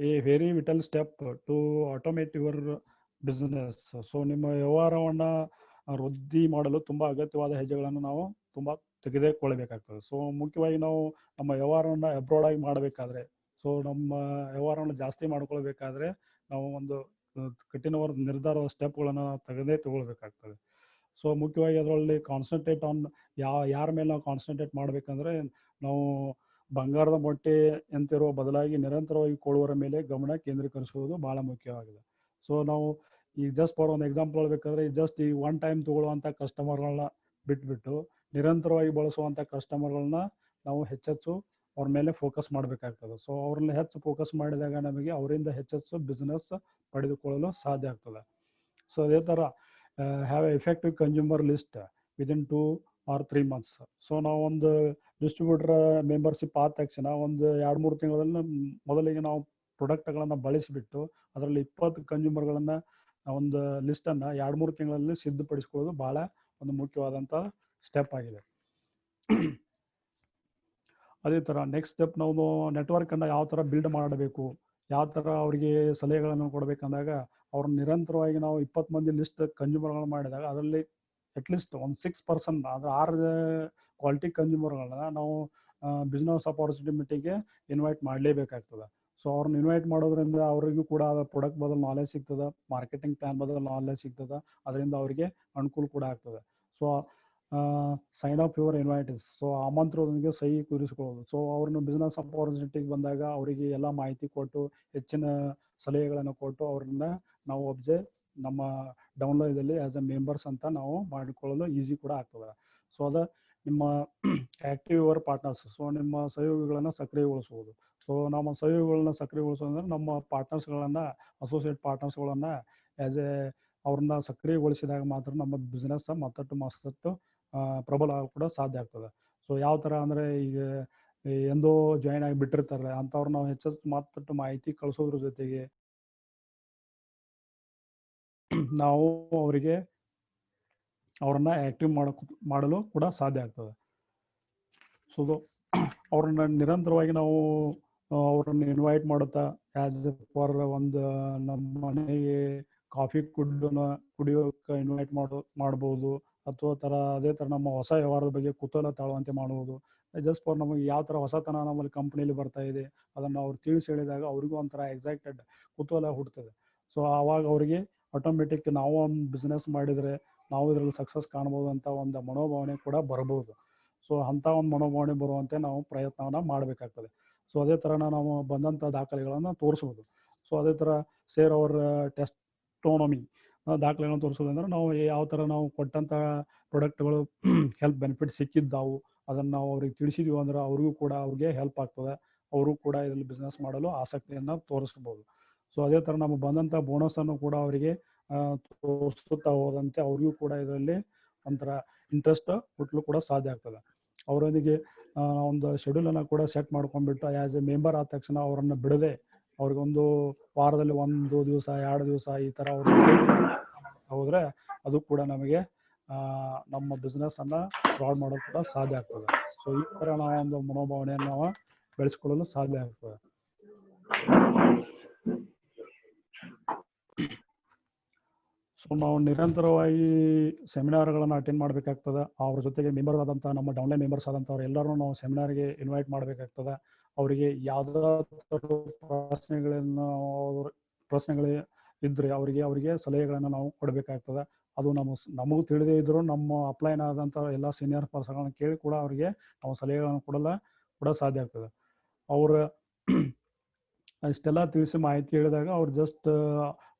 a very vital step to automate your business. So ನಿಮ್ಮ ವ್ಯವಹಾರವನ್ನ ವೃದ್ಧಿ ಮಾಡಲು ತುಂಬಾ ಅಗತ್ಯವಾದ ಹೆಜ್ಜೆಗಳನ್ನು ನಾವು ತುಂಬಾ ತೆಗೆದುಕೊಳ್ಳಬೇಕಾಗ್ತದೆ. ಸೊ ಮುಖ್ಯವಾಗಿ ನಾವು ನಮ್ಮ ವ್ಯವಹಾರವನ್ನ ಅಬ್ರಾಡ್ ಆಗಿ ಮಾಡಬೇಕಾದ್ರೆ, ಸೊ ನಮ್ಮ ವ್ಯವಹಾರವನ್ನು ಜಾಸ್ತಿ ಮಾಡ್ಕೊಳ್ಬೇಕಾದ್ರೆ ನಾವು ಒಂದು ಕಠಿಣವಾದ ನಿರ್ಧಾರದ ಸ್ಟೆಪ್ಗಳನ್ನು ತಗೊಳ್ಬೇಕಾಗ್ತದೆ. ಸೊ ಮುಖ್ಯವಾಗಿ ಅದರಲ್ಲಿ ಕಾನ್ಸಂಟ್ರೇಟ್ ಆನ್ ಯಾರ ಮೇಲೆ ನಾವು ಕಾನ್ಸಂಟ್ರೇಟ್ ಮಾಡ್ಬೇಕಂದ್ರೆ, ನಾವು ಬಂಗಾರದ ಮೊಟ್ಟೆ ಅಂತಿರುವ ಬದಲಾಗಿ ನಿರಂತರವಾಗಿ ಕೊಳ್ಳುವರ ಮೇಲೆ ಗಮನ ಕೇಂದ್ರೀಕರಿಸುವುದು ಬಹಳ ಮುಖ್ಯವಾಗಿದೆ. ಸೊ ನಾವು ಈಗ ಜಸ್ಟ್ ಫಾರ್ ಒಂದು ಎಕ್ಸಾಂಪಲ್ ಹೇಳ್ಬೇಕಾದ್ರೆ, ಜಸ್ಟ್ ಈ ಒನ್ ಟೈಮ್ ತಗೊಳ್ಳುವಂಥ ಕಸ್ಟಮರ್ಗಳನ್ನ ಬಿಟ್ಬಿಟ್ಟು ನಿರಂತರವಾಗಿ ಬಳಸುವಂಥ ಕಸ್ಟಮರ್ಗಳನ್ನ ನಾವು ಹೆಚ್ಚೆಚ್ಚು ಅವ್ರ ಮೇಲೆ ಫೋಕಸ್ ಮಾಡಬೇಕಾಗ್ತದೆ. ಸೊ ಅವ್ರನ್ನ ಹೆಚ್ಚು ಫೋಕಸ್ ಮಾಡಿದಾಗ ನಮಗೆ ಅವರಿಂದ ಹೆಚ್ಚೆಚ್ಚು ಬಿಸ್ನೆಸ್ ಪಡೆದುಕೊಳ್ಳಲು ಸಾಧ್ಯ ಆಗ್ತದೆ. ಸೊ ಅದೇ ಥರ have effective consumer list within 2 or 3 months. So ನಾವು ಒಂದು ಡಿಸ್ಟ್ರಿಬ್ಯೂಟರ್ ಮೆಂಬರ್ಶಿಪ್ ಆದ ತಕ್ಷಣ ಒಂದು 2-3 ತಿಂಗಳಲ್ಲಿ ಮೊದಲಿಗೆ ನಾವು ಪ್ರಾಡಕ್ಟ್ಗಳನ್ನು ಬಳಸಿಬಿಟ್ಟು ಅದರಲ್ಲಿ 20 ಕನ್ಸ್ಯೂಮರ್ಗಳನ್ನು ಒಂದು ಲಿಸ್ಟನ್ನು 2-3 ತಿಂಗಳಲ್ಲಿ ಸಿದ್ಧಪಡಿಸ್ಕೊಳ್ಳೋದು ಬಹಳ ಒಂದು ಮುಖ್ಯವಾದಂಥ ಸ್ಟೆಪ್ ಆಗಿದೆ. ಅದೇ ಥರ ನೆಕ್ಸ್ಟ್ ಸ್ಟೆಪ್ ನಾವು ನೆಟ್ವರ್ಕನ್ನು ಯಾವ ಥರ ಬಿಲ್ಡ್ ಮಾಡಬೇಕು, ಯಾವ ಥರ ಅವರಿಗೆ ಸಲಹೆಗಳನ್ನು ಕೊಡಬೇಕಂದಾಗ, ಅವ್ರನ್ನ ನಿರಂತರವಾಗಿ ನಾವು 20 ಮಂದಿ ಲಿಸ್ಟ್ ಕನ್ಸ್ಯೂಮರ್ಗಳು ಮಾಡಿದಾಗ ಅದರಲ್ಲಿ ಅಟ್ಲೀಸ್ಟ್ ಒಂದು 6% ಅಂದರೆ 6 ಕ್ವಾಲಿಟಿ ಕನ್ಸ್ಯೂಮರ್ಗಳನ್ನ ನಾವು ಬಿಸ್ನೆಸ್ ಆಪರ್ಚುನಿಟಿ ಮೀಟಿಂಗ್ಗೆ ಇನ್ವೈಟ್ ಮಾಡಲೇಬೇಕಾಗ್ತದೆ. ಸೊ ಅವ್ರನ್ನ ಇನ್ವೈಟ್ ಮಾಡೋದ್ರಿಂದ ಅವರಿಗೂ ಕೂಡ ಪ್ರಾಡಕ್ಟ್ ಬದಲು ನಾಲೆಜ್ ಸಿಗ್ತದೆ, ಮಾರ್ಕೆಟಿಂಗ್ ಪ್ಲಾನ್ ಬದಲು ನಾಲೆಜ್ ಸಿಗ್ತದೆ, ಅದರಿಂದ ಅವರಿಗೆ ಅನುಕೂಲ ಕೂಡ ಆಗ್ತದೆ. So sign of your invitees, so ಆಮಂತ್ರಣದೊಂದಿಗೆ ಸಹಿ ಕೂರಿಸ್ಕೊಳ್ಳೋದು. ಸೊ ಅವ್ರನ್ನ ಬಿಸ್ನೆಸ್ ಆಪರ್ಚುನಿಟಿಗೆ ಬಂದಾಗ ಅವರಿಗೆ ಎಲ್ಲ ಮಾಹಿತಿ ಕೊಟ್ಟು ಹೆಚ್ಚಿನ ಸಲಹೆಗಳನ್ನು ಕೊಟ್ಟು ಅವ್ರನ್ನ ನಾವು ನಮ್ಮ ಡೌನ್ಲೋಡಲ್ಲಿ ಆಸ್ ಎ ಮೆಂಬರ್ಸ್ ಅಂತ ನಾವು ಮಾಡಿಕೊಳ್ಳಲು ಈಸಿ ಕೂಡ ಆಗ್ತದೆ. ಸೊ ಅದು ನಿಮ್ಮ ಆಕ್ಟಿವ್ ಯುವರ್ ಪಾರ್ಟ್ನರ್ಸ್, ಸೊ ನಿಮ್ಮ ಸಹಯೋಗಿಗಳನ್ನು ಸಕ್ರಿಯಗೊಳಿಸುವುದು. ಸೊ ನಮ್ಮ ಸಹಯೋಗಿಗಳನ್ನ ಸಕ್ರಿಯಗೊಳಿಸೋದಂದ್ರೆ ನಮ್ಮ ಪಾರ್ಟ್ನರ್ಸ್ಗಳನ್ನು, ಅಸೋಸಿಯೇಟ್ ಪಾರ್ಟ್ನರ್ಸ್ಗಳನ್ನು ಅವ್ರನ್ನ ಸಕ್ರಿಯಗೊಳಿಸಿದಾಗ ಮಾತ್ರ ನಮ್ಮ ಬಿಸ್ನೆಸ್ ಮತ್ತಷ್ಟು ಪ್ರಬಲ ಕೂಡ ಸಾಧ್ಯ ಆಗ್ತದೆ. ಸೊ ಯಾವ ಥರ ಅಂದರೆ, ಈಗ ಎಂದೋ ಜಾಯಿನ್ ಆಗಿ ಬಿಟ್ಟಿರ್ತಾರೆ ಅಂಥವ್ರು ನಾವು ಹೆಚ್ಚೆಚ್ಚು ಮತ್ತಷ್ಟು ಮಾಹಿತಿ ಕಳಿಸೋದ್ರ ಜೊತೆಗೆ ನಾವು ಅವರಿಗೆ ಅವ್ರನ್ನ ಆಕ್ಟಿವ್ ಮಾಡಲು ಕೂಡ ಸಾಧ್ಯ ಆಗ್ತದೆ. ಸೊ ಅವ್ರನ್ನ ನಿರಂತರವಾಗಿ ನಾವು ಅವ್ರನ್ನ ಇನ್ವೈಟ್ ಮಾಡುತ್ತಾ ಆ್ಯಸ್ ಫಾರ್ ಒಂದು ನಮ್ಮ ಮನೆಗೆ ಕಾಫಿ ಕುಡಿಯೋಕೆ ಇನ್ವೈಟ್ ಮಾಡ್ಬೋದು, ಅಥವಾ ಅದೇ ಥರ ನಮ್ಮ ಹೊಸ ವ್ಯವಹಾರದ ಬಗ್ಗೆ ಕುತೂಹಲ ತಾಳುವಂತೆ ಮಾಡುವುದು. ಜಸ್ಟ್ ಫಾರ್ ನಮಗೆ ಯಾವ ಥರ ಹೊಸತನ ನಮ್ಮಲ್ಲಿ ಕಂಪ್ನಿಯಲ್ಲಿ ಬರ್ತಾ ಇದೆ ಅದನ್ನು ಅವ್ರು ತಿಳಿಸಿ ಹೇಳಿದಾಗ ಅವ್ರಿಗೂ ಒಂಥರ ಎಕ್ಸೈಟೆಡ್ ಕುತೂಹಲ ಹುಡ್ತದೆ. ಸೊ ಆವಾಗ ಅವರಿಗೆ ಆಟೋಮೆಟಿಕ್ ನಾವು ಒಂದು ಬಿಸ್ನೆಸ್ ಮಾಡಿದರೆ ನಾವು ಇದರಲ್ಲಿ ಸಕ್ಸಸ್ ಕಾಣ್ಬೋದು ಅಂತ ಒಂದು ಮನೋಭಾವನೆ ಕೂಡ ಬರ್ಬೋದು. ಸೊ ಅಂಥ ಒಂದು ಮನೋಭಾವನೆ ಬರುವಂತೆ ನಾವು ಪ್ರಯತ್ನವನ್ನು ಮಾಡಬೇಕಾಗ್ತದೆ. ಸೊ ಅದೇ ಥರ ನಾವು ಬಂದಂಥ ದಾಖಲೆಗಳನ್ನು ತೋರಿಸ್ಬೋದು. ಸೊ ಅದೇ ಥರ ಸೇರ್ ಅವರ್ ಟೆಸ್ಟೋನಮಿ ದಾಖಲೆಗಳನ್ನು ತೋರಿಸೋದಂದ್ರೆ ನಾವು ಯಾವ ಥರ ನಾವು ಕೊಟ್ಟಂಥ ಪ್ರಾಡಕ್ಟ್ಗಳು ಹೆಲ್ತ್ ಬೆನಿಫಿಟ್ ಸಿಕ್ಕಿದ್ದಾವು ಅದನ್ನು ನಾವು ಅವ್ರಿಗೆ ತಿಳಿಸಿದ್ವಿ ಅಂದ್ರೆ ಅವ್ರಿಗೆ ಹೆಲ್ಪ್ ಆಗ್ತದೆ, ಅವರು ಕೂಡ ಇದರಲ್ಲಿ ಬಿಸ್ನೆಸ್ ಮಾಡಲು ಆಸಕ್ತಿಯನ್ನು ತೋರಿಸ್ಬೋದು. ಸೊ ಅದೇ ಥರ ನಮಗೆ ಬಂದಂಥ ಬೋನಸನ್ನು ಕೂಡ ಅವರಿಗೆ ತೋರಿಸುತ್ತಾ ಹೋದಂತೆ ಅವ್ರಿಗೂ ಕೂಡ ಇದರಲ್ಲಿ ಒಂಥರ ಇಂಟ್ರೆಸ್ಟ್ ಹುಟ್ಟಲು ಕೂಡ ಸಾಧ್ಯ ಆಗ್ತದೆ. ಅವರೊಂದಿಗೆ ಒಂದು ಶೆಡ್ಯೂಲನ್ನು ಕೂಡ ಸೆಟ್ ಮಾಡ್ಕೊಂಡ್ಬಿಟ್ಟು ಆ್ಯಸ್ ಎ ಮೆಂಬರ್ ಆದ ತಕ್ಷಣ ಅವರನ್ನು ಬಿಡದೆ ಅವ್ರಿಗೊಂದು ವಾರದಲ್ಲಿ 1 ದಿವಸ 2 ದಿವಸ ಈ ಥರ ಅವ್ರು ಹೋದರೆ ಅದು ಕೂಡ ನಮಗೆ ನಮ್ಮ ಬಿಸ್ನೆಸ್ಸನ್ನು ಫ್ರಾಡ್ ಮಾಡೋದು ಕೂಡ ಸಾಧ್ಯ ಆಗ್ತದೆ. ಸೊ ಈ ಥರ ನಾವು ಒಂದು ಮನೋಭಾವನೆಯನ್ನು ನಾವು ಬೆಳೆಸ್ಕೊಳ್ಳಲು ಸಾಧ್ಯ ಆಗ್ತದೆ. ಸೊ ನಾವು ನಿರಂತರವಾಗಿ ಸೆಮಿನಾರ್ಗಳನ್ನು ಅಟೆಂಡ್ ಮಾಡಬೇಕಾಗ್ತದೆ. ಅವ್ರ ಜೊತೆಗೆ ಮೆಂಬರ್ ಆದಂಥ ನಮ್ಮ ಡೌನ್ಲೈನ್ ಮೆಂಬರ್ಸ್ ಆದಂಥವ್ರು ಎಲ್ಲರೂ ನಾವು ಸೆಮಿನಾರ್ಗೆ ಇನ್ವೈಟ್ ಮಾಡಬೇಕಾಗ್ತದೆ. ಅವರಿಗೆ ಯಾವುದಾದ್ರೂ ಪ್ರಶ್ನೆಗಳು ಇದ್ದರೆ ಅವರಿಗೆ ಸಲಹೆಗಳನ್ನು ನಾವು ಕೊಡಬೇಕಾಗ್ತದೆ. ಅದು ನಮಗೂ ತಿಳಿದೇ ಇದ್ದರೂ ನಮ್ಮ ಅಪ್ಲೈನ್ ಆದಂಥ ಎಲ್ಲ ಸೀನಿಯರ್ ಪರ್ಸನ್ಗಳನ್ನ ಕೇಳಿ ಕೂಡ ಅವರಿಗೆ ನಾವು ಸಲಹೆಗಳನ್ನು ಕೂಡ ಸಾಧ್ಯ ಆಗ್ತದೆ. ಅವ್ರ ಇಷ್ಟೆಲ್ಲ ತಿಳಿಸಿ ಮಾಹಿತಿ ಹೇಳಿದಾಗ ಅವ್ರು ಜಸ್ಟ್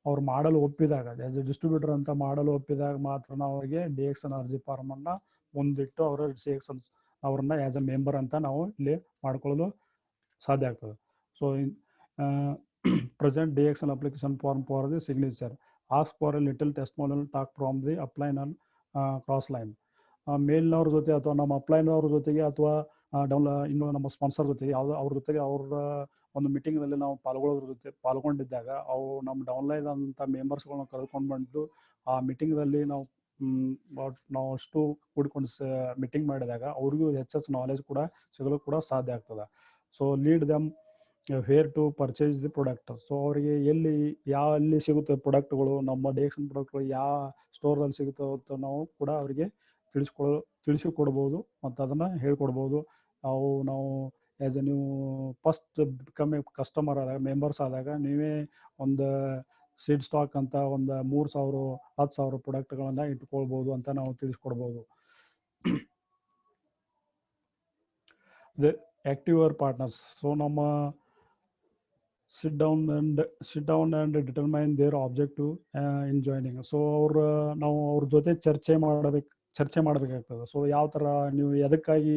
ಅವ್ರು ಮಾಡಲು ಒಪ್ಪಿದಾಗ, ಆಸ್ ಎ ಡಿಸ್ಟ್ರಿಬ್ಯೂಟರ್ ಅಂತ ಮಾಡಲು ಒಪ್ಪಿದಾಗ ಮಾತ್ರ ನಾವು ಅವರಿಗೆ DXN ಅರ್ಜಿ ಫಾರ್ಮನ್ನು ಮುಂದಿಟ್ಟು ಅವರ DXN ಅವ್ರನ್ನ ಆ್ಯಸ್ ಎ ಮೆಂಬರ್ ಅಂತ ನಾವು ಇಲ್ಲಿ ಮಾಡ್ಕೊಳ್ಳಲು ಸಾಧ್ಯ ಆಗ್ತದೆ. So present DXN application form for the signature, ask for a little testimonial talk from the upline on cross line. ಮೇಲ್ನವ್ರ ಜೊತೆ ಅಥವಾ ನಮ್ಮ ಅಪ್ಲೈನವ್ರ ಜೊತೆಗೆ ಅಥವಾ ಇನ್ನು ನಮ್ಮ ಸ್ಪಾನ್ಸರ್ ಜೊತೆಗೆ ಅವ್ರ ಜೊತೆಗೆ ಅವ್ರ ಒಂದು ಮೀಟಿಂಗ್ನಲ್ಲಿ ನಾವು ಪಾಲ್ಗೊಂಡಿದ್ದಾಗ ಅವು ನಮ್ಮ ಡೌನ್ಲೈನ್ ಅಂತ ಮೆಂಬರ್ಸ್ಗಳನ್ನ ಕರ್ಕೊಂಡು ಬಂದು ಆ ಮೀಟಿಂಗ್ದಲ್ಲಿ ನಾವು ಅಷ್ಟು ಕೂಡಿಕೊಂಡು ಮೀಟಿಂಗ್ ಮಾಡಿದಾಗ ಅವ್ರಿಗೂ ಹೆಚ್ಚು ನಾಲೆಜ್ ಕೂಡ ಸಿಗಲು ಕೂಡ ಸಾಧ್ಯ ಆಗ್ತದೆ. So lead them where to purchase the product. So ಅವರಿಗೆ ಎಲ್ಲಿ ಸಿಗುತ್ತೆ ಪ್ರಾಡಕ್ಟ್ಗಳು, ನಮ್ಮ DXN ಪ್ರಾಡಕ್ಟ್ಗಳು ಯಾವ ಸ್ಟೋರ್ದಲ್ಲಿ ಸಿಗುತ್ತೋ ಅಂತ ನಾವು ಕೂಡ ಅವರಿಗೆ ತಿಳಿಸಿಕೊಡ್ಬೋದು ಮತ್ತು ಅದನ್ನು ಹೇಳ್ಕೊಡ್ಬೋದು. ನಾವು ಆ್ಯಸ್ ಎ ನೀವು ಫಸ್ಟ್ ಬಿಕಮ್ ಎ ಕಸ್ಟಮರ್ ಆದಾಗ, ಮೆಂಬರ್ಸ್ ಆದಾಗ ನೀವೇ ಒಂದು ಸೀಡ್ ಸ್ಟಾಕ್ ಅಂತ ಒಂದು 3,000 10,000 ಪ್ರಾಡಕ್ಟ್ಗಳನ್ನು ಇಟ್ಕೊಳ್ಬೋದು ಅಂತ ನಾವು ತಿಳಿಸ್ಕೊಡ್ಬೋದು. The active partners. ಸೊ ನಮ್ಮ sit down and determine their objective in joining. So ನಾವು ಅವ್ರ ಜೊತೆ ಚರ್ಚೆ ಮಾಡಬೇಕಾಗ್ತದೆ. ಸೊ ಯಾವ ಥರ ನೀವು ಎದಕ್ಕಾಗಿ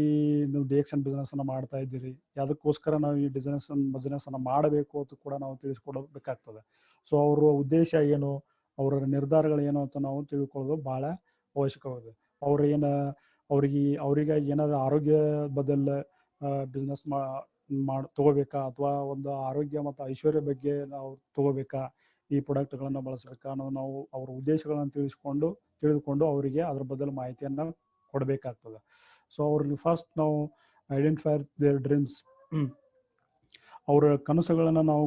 ನೀವು DXN ಬಿಸ್ನೆಸ್ಸನ್ನು ಮಾಡ್ತಾ ಇದ್ದೀರಿ, ಅದಕ್ಕೋಸ್ಕರ ನಾವು ಈ ಬಿಸ್ನೆಸ್ಸನ್ನು ಮಾಡಬೇಕು ಅಂತ ಕೂಡ ನಾವು ತಿಳಿಸ್ಕೊಡಬೇಕಾಗ್ತದೆ. ಸೊ ಅವರ ಉದ್ದೇಶ ಏನು, ಅವರ ನಿರ್ಧಾರಗಳೇನು ಅಂತ ನಾವು ತಿಳ್ಕೊಳ್ಳೋದು ಭಾಳ ಅವಶ್ಯಕವಾಗಿದೆ. ಅವರಿಗಾಗಿ ಏನಾದರೂ ಆರೋಗ್ಯ ಬದಲು ಬಿಸ್ನೆಸ್ ತಗೋಬೇಕಾ, ಅಥವಾ ಒಂದು ಆರೋಗ್ಯ ಮತ್ತು ಐಶ್ವರ್ಯ ಬಗ್ಗೆ ನಾವು ತಗೋಬೇಕಾ, ಈ ಪ್ರಾಡಕ್ಟ್ಗಳನ್ನು ಬಳಸಬೇಕಾ ಅನ್ನೋದು ನಾವು ಅವ್ರ ಉದ್ದೇಶಗಳನ್ನು ತಿಳಿದುಕೊಂಡು ಅವರಿಗೆ ಅದ್ರ ಬದಲು ಮಾಹಿತಿಯನ್ನು ಕೊಡಬೇಕಾಗ್ತದೆ. ಸೊ ಅವ್ರಿಗೆ ಫಸ್ಟ್ ನಾವು ಐಡೆಂಟಿಫೈ ದೇರ್ ಡ್ರೀಮ್ಸ್, ಅವರ ಕನಸುಗಳನ್ನು ನಾವು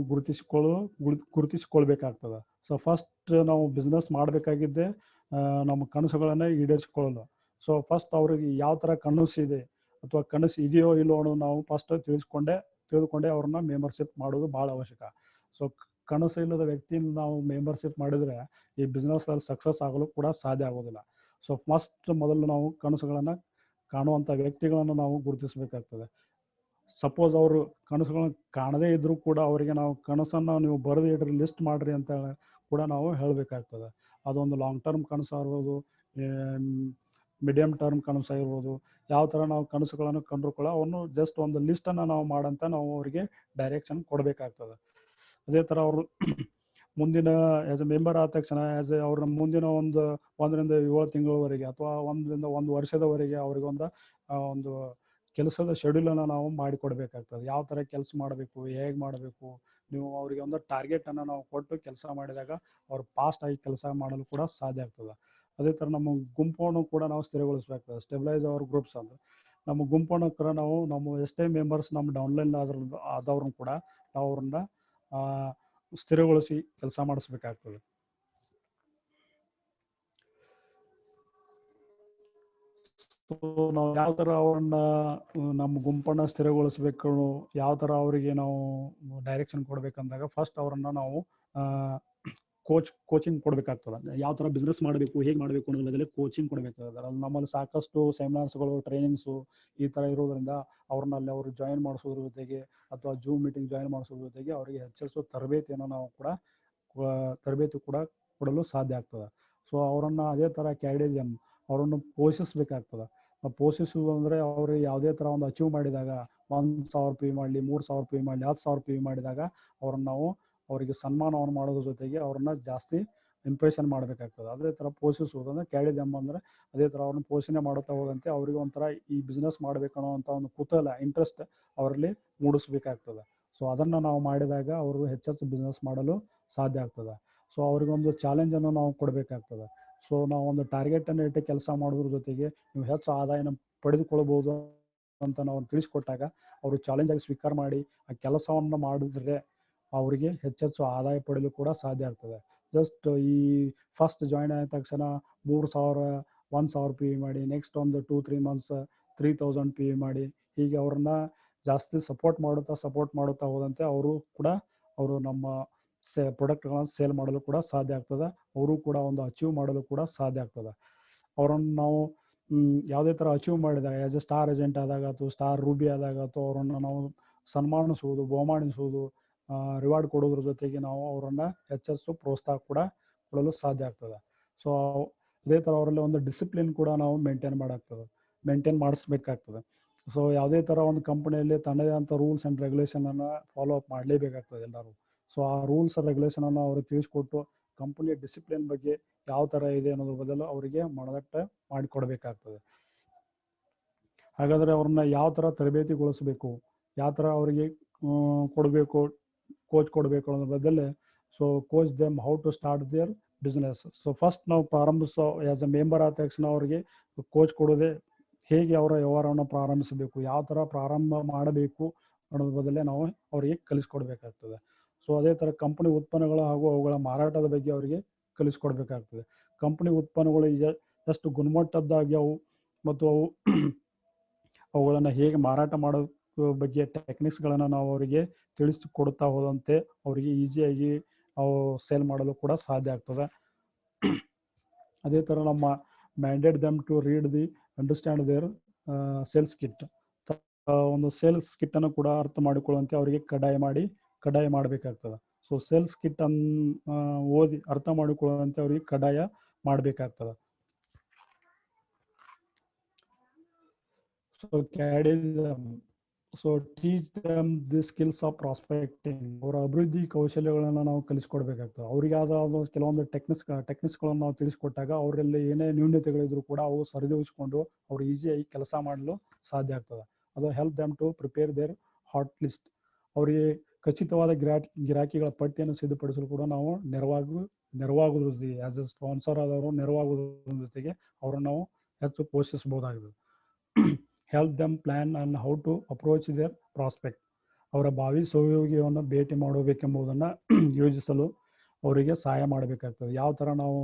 ಗುರುತಿಸ್ಕೊಳ್ಬೇಕಾಗ್ತದೆ. ಸೊ ಫಸ್ಟ್ ನಾವು ಬಿಸ್ನೆಸ್ ಮಾಡಬೇಕಾಗಿದ್ದೆ ನಮ್ಮ ಕನಸುಗಳನ್ನು ಈಡೇರಿಸ್ಕೊಳ್ಳಲು. ಸೊ ಫಸ್ಟ್ ಅವ್ರಿಗೆ ಯಾವ ಥರ ಕನಸಿದೆ ಅಥವಾ ಕನಸು ಇದೆಯೋ ಇಲ್ಲೋ ಅನ್ನೋದು ನಾವು ಫಸ್ಟ್ ತಿಳಿದುಕೊಂಡೇ ಅವ್ರನ್ನ ಮೆಂಬರ್ಶಿಪ್ ಮಾಡೋದು ಭಾಳ ಅವಶ್ಯಕ. ಸೊ ಕನಸು ಇಲ್ಲದ ವ್ಯಕ್ತಿನ ನಾವು ಮೆಂಬರ್ಶಿಪ್ ಮಾಡಿದರೆ ಈ ಬಿಸ್ನೆಸ್ಸಲ್ಲಿ ಸಕ್ಸಸ್ ಆಗಲು ಕೂಡ ಸಾಧ್ಯ ಆಗೋದಿಲ್ಲ. ಸೊ ಮೊದಲು ನಾವು ಕನಸುಗಳನ್ನು ಕಾಣುವಂಥ ವ್ಯಕ್ತಿಗಳನ್ನು ನಾವು ಗುರುತಿಸಬೇಕಾಗ್ತದೆ. ಸಪೋಸ್ ಅವರು ಕನಸುಗಳನ್ನು ಕಾಣದೇ ಇದ್ದರೂ ಕೂಡ ಅವರಿಗೆ ನಾವು ಕನಸನ್ನು ನೀವು ಬರೆದು ಇಡ್ರಿ, ಲಿಸ್ಟ್ ಮಾಡಿರಿ ಅಂತ ಕೂಡ ನಾವು ಹೇಳಬೇಕಾಗ್ತದೆ. ಅದೊಂದು ಲಾಂಗ್ ಟರ್ಮ್ ಕನಸು ಆಗಿರ್ಬೋದು, ಮೀಡಿಯಮ್ ಟರ್ಮ್ ಕನಸು ಆಗಿರ್ಬೋದು, ಯಾವ ಥರ ನಾವು ಕನಸುಗಳನ್ನು ಕಂಡುಕೊಳ್ಳೋ ಅವನು ಜಸ್ಟ್ ಒಂದು ಲಿಸ್ಟನ್ನು ನಾವು ಮಾಡಂತ ನಾವು ಅವರಿಗೆ ಡೈರೆಕ್ಷನ್ ಕೊಡಬೇಕಾಗ್ತದೆ. ಅದೇ ಥರ ಅವರು ಮುಂದಿನ ಆ್ಯಸ್ ಎ ಮೆಂಬರ್ ಆದ ತಕ್ಷಣ ಅವ್ರ ಮುಂದಿನ 1ರಿಂದ 7 ತಿಂಗಳವರೆಗೆ ಅಥವಾ 1ರಿಂದ 1 ವರ್ಷದವರೆಗೆ ಅವ್ರಿಗೆ ಒಂದು ಕೆಲಸದ ಶೆಡ್ಯೂಲನ್ನು ನಾವು ಮಾಡಿಕೊಡ್ಬೇಕಾಗ್ತದೆ. ಯಾವ ಥರ ಕೆಲಸ ಮಾಡಬೇಕು, ಹೇಗೆ ಮಾಡಬೇಕು, ನೀವು ಅವರಿಗೆ ಒಂದು ಟಾರ್ಗೆಟನ್ನು ನಾವು ಕೊಟ್ಟು ಕೆಲಸ ಮಾಡಿದಾಗ ಅವ್ರು ಫಾಸ್ಟಾಗಿ ಕೆಲಸ ಮಾಡಲು ಕೂಡ ಸಾಧ್ಯ ಆಗ್ತದೆ. ಅದೇ ಥರ ನಮ್ಮ ಗುಂಪನ್ನು ಕೂಡ ನಾವು ಸ್ಥಿರಗೊಳಿಸಬೇಕಾಗ್ತದೆ. ಸ್ಟೆಬಿಲೈಸ್ ಅವರ್ ಗ್ರೂಪ್ಸ್ ಅಂತ ನಮ್ಮ ಗುಂಪನ್ನು ಕೂಡ ನಮ್ಮ ಎಷ್ಟೇ ಮೆಂಬರ್ಸ್ ನಮ್ಮ ಡೌನ್ಲೈನ್ ಆದವ್ರನ್ನ ಕೂಡ ನಾವು ಅವ್ರನ್ನ ಸ್ಥಿರಗೊಳಿಸಿ ಕೆಲಸ ಮಾಡಿಸ್ಬೇಕಾಗ್ತದೆ. ಸೊ ನಾವು ಯಾವ ಥರ ಅವ್ರನ್ನ ನಮ್ಮ ಗುಂಪನ್ನು ಸ್ಥಿರಗೊಳಿಸ್ಬೇಕು, ಯಾವ ಥರ ಅವರಿಗೆ ನಾವು ಡೈರೆಕ್ಷನ್ ಕೊಡಬೇಕಂದಾಗ ಫಸ್ಟ್ ಅವರನ್ನು ನಾವು ಕೋಚಿಂಗ್ ಕೊಡಬೇಕಾಗ್ತದೆ. ಯಾವ ಥರ ಬಿಸ್ನೆಸ್ ಮಾಡಬೇಕು, ಹೇಗೆ ಮಾಡಬೇಕು ಅನ್ನೋದ್ರಲ್ಲಿ ಕೋಚಿಂಗ್ ಕೊಡಬೇಕಾಗ್ತದೆ. ಅಲ್ಲಿ ನಮ್ಮಲ್ಲಿ ಸಾಕಷ್ಟು ಸೆಮಿನಾರ್ಸ್ಗಳು, ಟ್ರೈನಿಂಗ್ಸು ಈ ಥರ ಇರೋದ್ರಿಂದ ಅವ್ರನ್ನಲ್ಲಿ ಅವರು ಜಾಯಿನ್ ಮಾಡಿಸೋದ್ರ ಜೊತೆಗೆ ಅಥವಾ ಜೂಮ್ ಮೀಟಿಂಗ್ ಜಾಯಿನ್ ಮಾಡಿಸೋದ್ರ ಜೊತೆಗೆ ಅವರಿಗೆ ಹೆಚ್ಚಿಸೋ ತರಬೇತಿಯನ್ನು ನಾವು ತರಬೇತಿ ಕೂಡ ಕೊಡಲು ಸಾಧ್ಯ ಆಗ್ತದೆ. ಸೊ ಅವರನ್ನು ಅದೇ ಥರ ಕ್ಯಾಡಿಯಮ್ ಅವರನ್ನು ಪೋಷಿಸಬೇಕಾಗ್ತದೆ. ಪೋಷಿಸುವುದು ಅಂದರೆ ಅವರು ಯಾವುದೇ ಥರ ಒಂದು ಅಚೀವ್ ಮಾಡಿದಾಗ 1,000 ರೂಪಾಯಿ ಮಾಡಲಿ, 3,000 ರೂಪಾಯಿ ಮಾಡಲಿ, 10,000 ರೂಪಾಯಿ ಮಾಡಿದಾಗ ಅವರಿಗೆ ಸನ್ಮಾನವನ್ನು ಮಾಡೋದ್ರ ಜೊತೆಗೆ ಅವ್ರನ್ನ ಜಾಸ್ತಿ ಇಂಪ್ರೆಷನ್ ಮಾಡಬೇಕಾಗ್ತದೆ. ಅದೇ ಥರ ಪೋಷಿಸುವುದು ಅಂದರೆ ಕ್ಯಾಡಿಯಮ್ ಅಂದರೆ ಅದೇ ಥರ ಅವ್ರನ್ನ ಪೋಷಣೆ ಮಾಡುತ್ತಾ ಹೋದಂತೆ ಅವರಿಗೆ ಒಂಥರ ಈ ಬಿಸ್ನೆಸ್ ಮಾಡಬೇಕನ್ನೋವಂಥ ಒಂದು ಕುತೂಹಲ, ಇಂಟ್ರೆಸ್ಟ್ ಅವರಲ್ಲಿ ಮೂಡಿಸ್ಬೇಕಾಗ್ತದೆ. ಸೊ ಅದನ್ನು ನಾವು ಮಾಡಿದಾಗ ಅವರು ಹೆಚ್ಚೆಚ್ಚು ಬಿಸ್ನೆಸ್ ಮಾಡಲು ಸಾಧ್ಯ ಆಗ್ತದೆ. ಸೊ ಅವರಿಗೊಂದು ಚಾಲೆಂಜನ್ನು ನಾವು ಕೊಡಬೇಕಾಗ್ತದೆ. ಸೊ ನಾವು ಒಂದು ಟಾರ್ಗೆಟನ್ನು ಇಟ್ಟು ಕೆಲಸ ಮಾಡೋದ್ರ ಜೊತೆಗೆ ನೀವು ಹೆಚ್ಚು ಆದಾಯನ ಪಡೆದುಕೊಳ್ಬೋದು ಅಂತ ನಾವು ತಿಳಿಸ್ಕೊಟ್ಟಾಗ ಅವರು ಚಾಲೆಂಜಾಗಿ ಸ್ವೀಕಾರ ಮಾಡಿ ಆ ಕೆಲಸವನ್ನು ಮಾಡಿದ್ರೆ ಅವರಿಗೆ ಹೆಚ್ಚೆಚ್ಚು ಆದಾಯ ಪಡೆಯಲು ಕೂಡ ಸಾಧ್ಯ ಆಗ್ತದೆ. ಜಸ್ಟ್ ಈ ಫಸ್ಟ್ ಜಾಯ್ನ್ ಆದ ತಕ್ಷಣ 3,000 1,000 ಪಿ ಮಾಡಿ, ನೆಕ್ಸ್ಟ್ ಒಂದು 2-3 ಮಂತ್ಸ್ 3,000 ಪಿ ಮಾಡಿ, ಹೀಗೆ ಅವ್ರನ್ನ ಜಾಸ್ತಿ ಸಪೋರ್ಟ್ ಮಾಡುತ್ತಾ ಹೋದಂತೆ ಅವರು ನಮ್ಮ ಪ್ರಾಡಕ್ಟ್ಗಳನ್ನು ಸೇಲ್ ಮಾಡಲು ಕೂಡ ಸಾಧ್ಯ ಆಗ್ತದೆ. ಅವರು ಕೂಡ ಒಂದು ಅಚೀವ್ ಮಾಡಲು ಕೂಡ ಸಾಧ್ಯ ಆಗ್ತದೆ. ಅವರನ್ನು ನಾವು ಯಾವುದೇ ಥರ ಅಚೀವ್ ಮಾಡಿದಾಗ ಆ್ಯಸ್ ಎ ಸ್ಟಾರ್ ಏಜೆಂಟ್ ಆದಾಗ ಅಥವಾ ಸ್ಟಾರ್ ರೂಬಿ ಆದಾಗ ಅಥವಾ ಅವರನ್ನು ನಾವು ಸನ್ಮಾನಿಸುವುದು, ಬಹುಮಾನಿಸುವುದು, ರಿವಾರ್ಡ್ ಕೊಡೋದ್ರ ಜೊತೆಗೆ ನಾವು ಅವರನ್ನು ಹೆಚ್ಚು ಪ್ರೋತ್ಸಾಹ ಕೂಡ ಕೊಡಲು ಸಾಧ್ಯ ಆಗ್ತದೆ. ಸೊ ಅದೇ ಥರ ಅವರಲ್ಲಿ ಒಂದು ಡಿಸಿಪ್ಲಿನ್ ಕೂಡ ನಾವು ಮೇಂಟೈನ್ ಮಾಡಿಸ್ಬೇಕಾಗ್ತದೆ. ಸೊ ಯಾವುದೇ ಥರ ಒಂದು ಕಂಪನಿಯಲ್ಲಿ ತನ್ನದೇ ಅಂತ ರೂಲ್ಸ್ ಆ್ಯಂಡ್ ರೆಗ್ಯುಲೇಷನನ್ನು ಫಾಲೋ ಅಪ್ ಮಾಡಲೇಬೇಕಾಗ್ತದೆ ಎಲ್ಲರೂ. ಸೊ ಆ ರೂಲ್ಸ್ ಆ್ಯಂಡ್ ರೆಗ್ಯುಲೇಷನನ್ನು ಅವ್ರಿಗೆ ತಿಳಿಸ್ಕೊಟ್ಟು ಕಂಪನಿಯ ಡಿಸಿಪ್ಲಿನ್ ಬಗ್ಗೆ ಯಾವ ಥರ ಇದೆ ಅನ್ನೋದ್ರ ಬದಲು ಅವರಿಗೆ ಮನದಟ್ಟ ಮಾಡಿಕೊಡ್ಬೇಕಾಗ್ತದೆ. ಹಾಗಾದರೆ ಅವ್ರನ್ನ ಯಾವ ಥರ ತರಬೇತಿಗೊಳಿಸಬೇಕು, ಯಾವ ಥರ ಅವರಿಗೆ ಕೊಡಬೇಕು, ಕೋಚ್ ಕೊಡಬೇಕು ಅನ್ನೋದ್ರ ಬದಲೇ so coach them how to start their business. So first ನಾವು ಆ್ಯಸ್ ಎ ಮೆಂಬರ್ ಆದ ತಕ್ಷಣ ಅವರಿಗೆ ಕೋಚ್ ಕೊಡೋದೇ ಹೇಗೆ ಅವರ ವ್ಯವಹಾರವನ್ನು ಪ್ರಾರಂಭಿಸಬೇಕು, ಯಾವ ಥರ ಪ್ರಾರಂಭ ಮಾಡಬೇಕು ಅನ್ನೋದ್ರ ಬದಲೇ ನಾವು ಅವರಿಗೆ ಕಲಿಸ್ಕೊಡ್ಬೇಕಾಗ್ತದೆ. ಸೊ ಅದೇ ಥರ ಕಂಪನಿ ಉತ್ಪನ್ನಗಳು ಹಾಗೂ ಅವುಗಳ ಮಾರಾಟದ ಬಗ್ಗೆ ಅವರಿಗೆ ಕಲಿಸ್ಕೊಡ್ಬೇಕಾಗ್ತದೆ. ಕಂಪನಿ ಉತ್ಪನ್ನಗಳು ಎಷ್ಟು ಗುಣಮಟ್ಟದ್ದಾಗ್ಯವು ಮತ್ತು ಅವುಗಳನ್ನು ಹೇಗೆ ಮಾರಾಟ ಮಾಡೋ ಬಗ್ಗೆ ಟೆಕ್ನಿಕ್ಸ್ಗಳನ್ನು ನಾವು ಅವರಿಗೆ ತಿಳಿಸಿಕೊಡ್ತಾ ಹೋದಂತೆ ಅವರಿಗೆ ಈಸಿಯಾಗಿ ಅವು ಸೇಲ್ ಮಾಡಲು ಕೂಡ ಸಾಧ್ಯ ಆಗ್ತದೆ. ಅದೇ ಥರ ನಮ್ಮ mandate them to read the understand their sales kit. ಒಂದು ಸೇಲ್ಸ್ ಕಿಟ್ಟನ್ನು ಕೂಡ ಅರ್ಥ ಮಾಡಿಕೊಳ್ಳುವಂತೆ ಅವರಿಗೆ ಕಡ್ಡಾಯ ಮಾಡಬೇಕಾಗ್ತದೆ. ಸೊ ಸೇಲ್ಸ್ ಕಿಟ್ ಓದಿ ಅರ್ಥ ಮಾಡಿಕೊಳ್ಳುವಂತೆ ಅವರಿಗೆ ಕಡ್ಡಾಯ ಮಾಡಬೇಕಾಗ್ತದೆ. So teach dum the skills of prospecting. ಅವರ ಅಭಿವೃದ್ಧಿ ಕೌಶಲ್ಯಗಳನ್ನು ನಾವು ಕಲಿಸ್ಕೊಡ್ಬೇಕಾಗ್ತದೆ. ಅವರಿಗೆ ಆದ ಕೆಲವೊಂದು ಟೆಕ್ನಿಕ್ಸ್ಗಳನ್ನು ನಾವು ತಿಳಿಸ್ಕೊಟ್ಟಾಗ ಅವರಲ್ಲಿ ಏನೇ ನ್ಯೂನತೆಗಳಿದ್ರು ಕೂಡ ಅವು ಸರಿದೂಗಿಸ್ಕೊಂಡು ಅವ್ರು ಈಸಿಯಾಗಿ ಕೆಲಸ ಮಾಡಲು ಸಾಧ್ಯ ಆಗ್ತದೆ. ಅದು help them to prepare their hot list. ಅವರಿಗೆ ಖಚಿತವಾದ ಗಿರಾಕಿಗಳ ಪಟ್ಟಿಯನ್ನು ಸಿದ್ಧಪಡಿಸಲು ಕೂಡ ನಾವು ನೆರವಾಗುವುದ್ರ ಜೊತೆಗೆ ಆ್ಯಸ್ ಎ ಸ್ಪಾನ್ಸರ್ ಆದವರು ನೆರವಾಗುವುದ್ರ ಜೊತೆಗೆ ಅವರನ್ನು ನಾವು ಹೆಚ್ಚು ಪೋಷಿಸಬಹುದಾಗಿದೆ. Help them plan on how to approach their prospect. ಅವರ ಭಾವಿ ಸಹಯೋಗಿಯನ್ನು ಭೇಟಿ ಮಾಡಬೇಕೆಂಬುದನ್ನು ಯೋಜಿಸಲು ಅವರಿಗೆ ಸಹಾಯ ಮಾಡಬೇಕಾಗ್ತದೆ. ಯಾವ ಥರ ನಾವು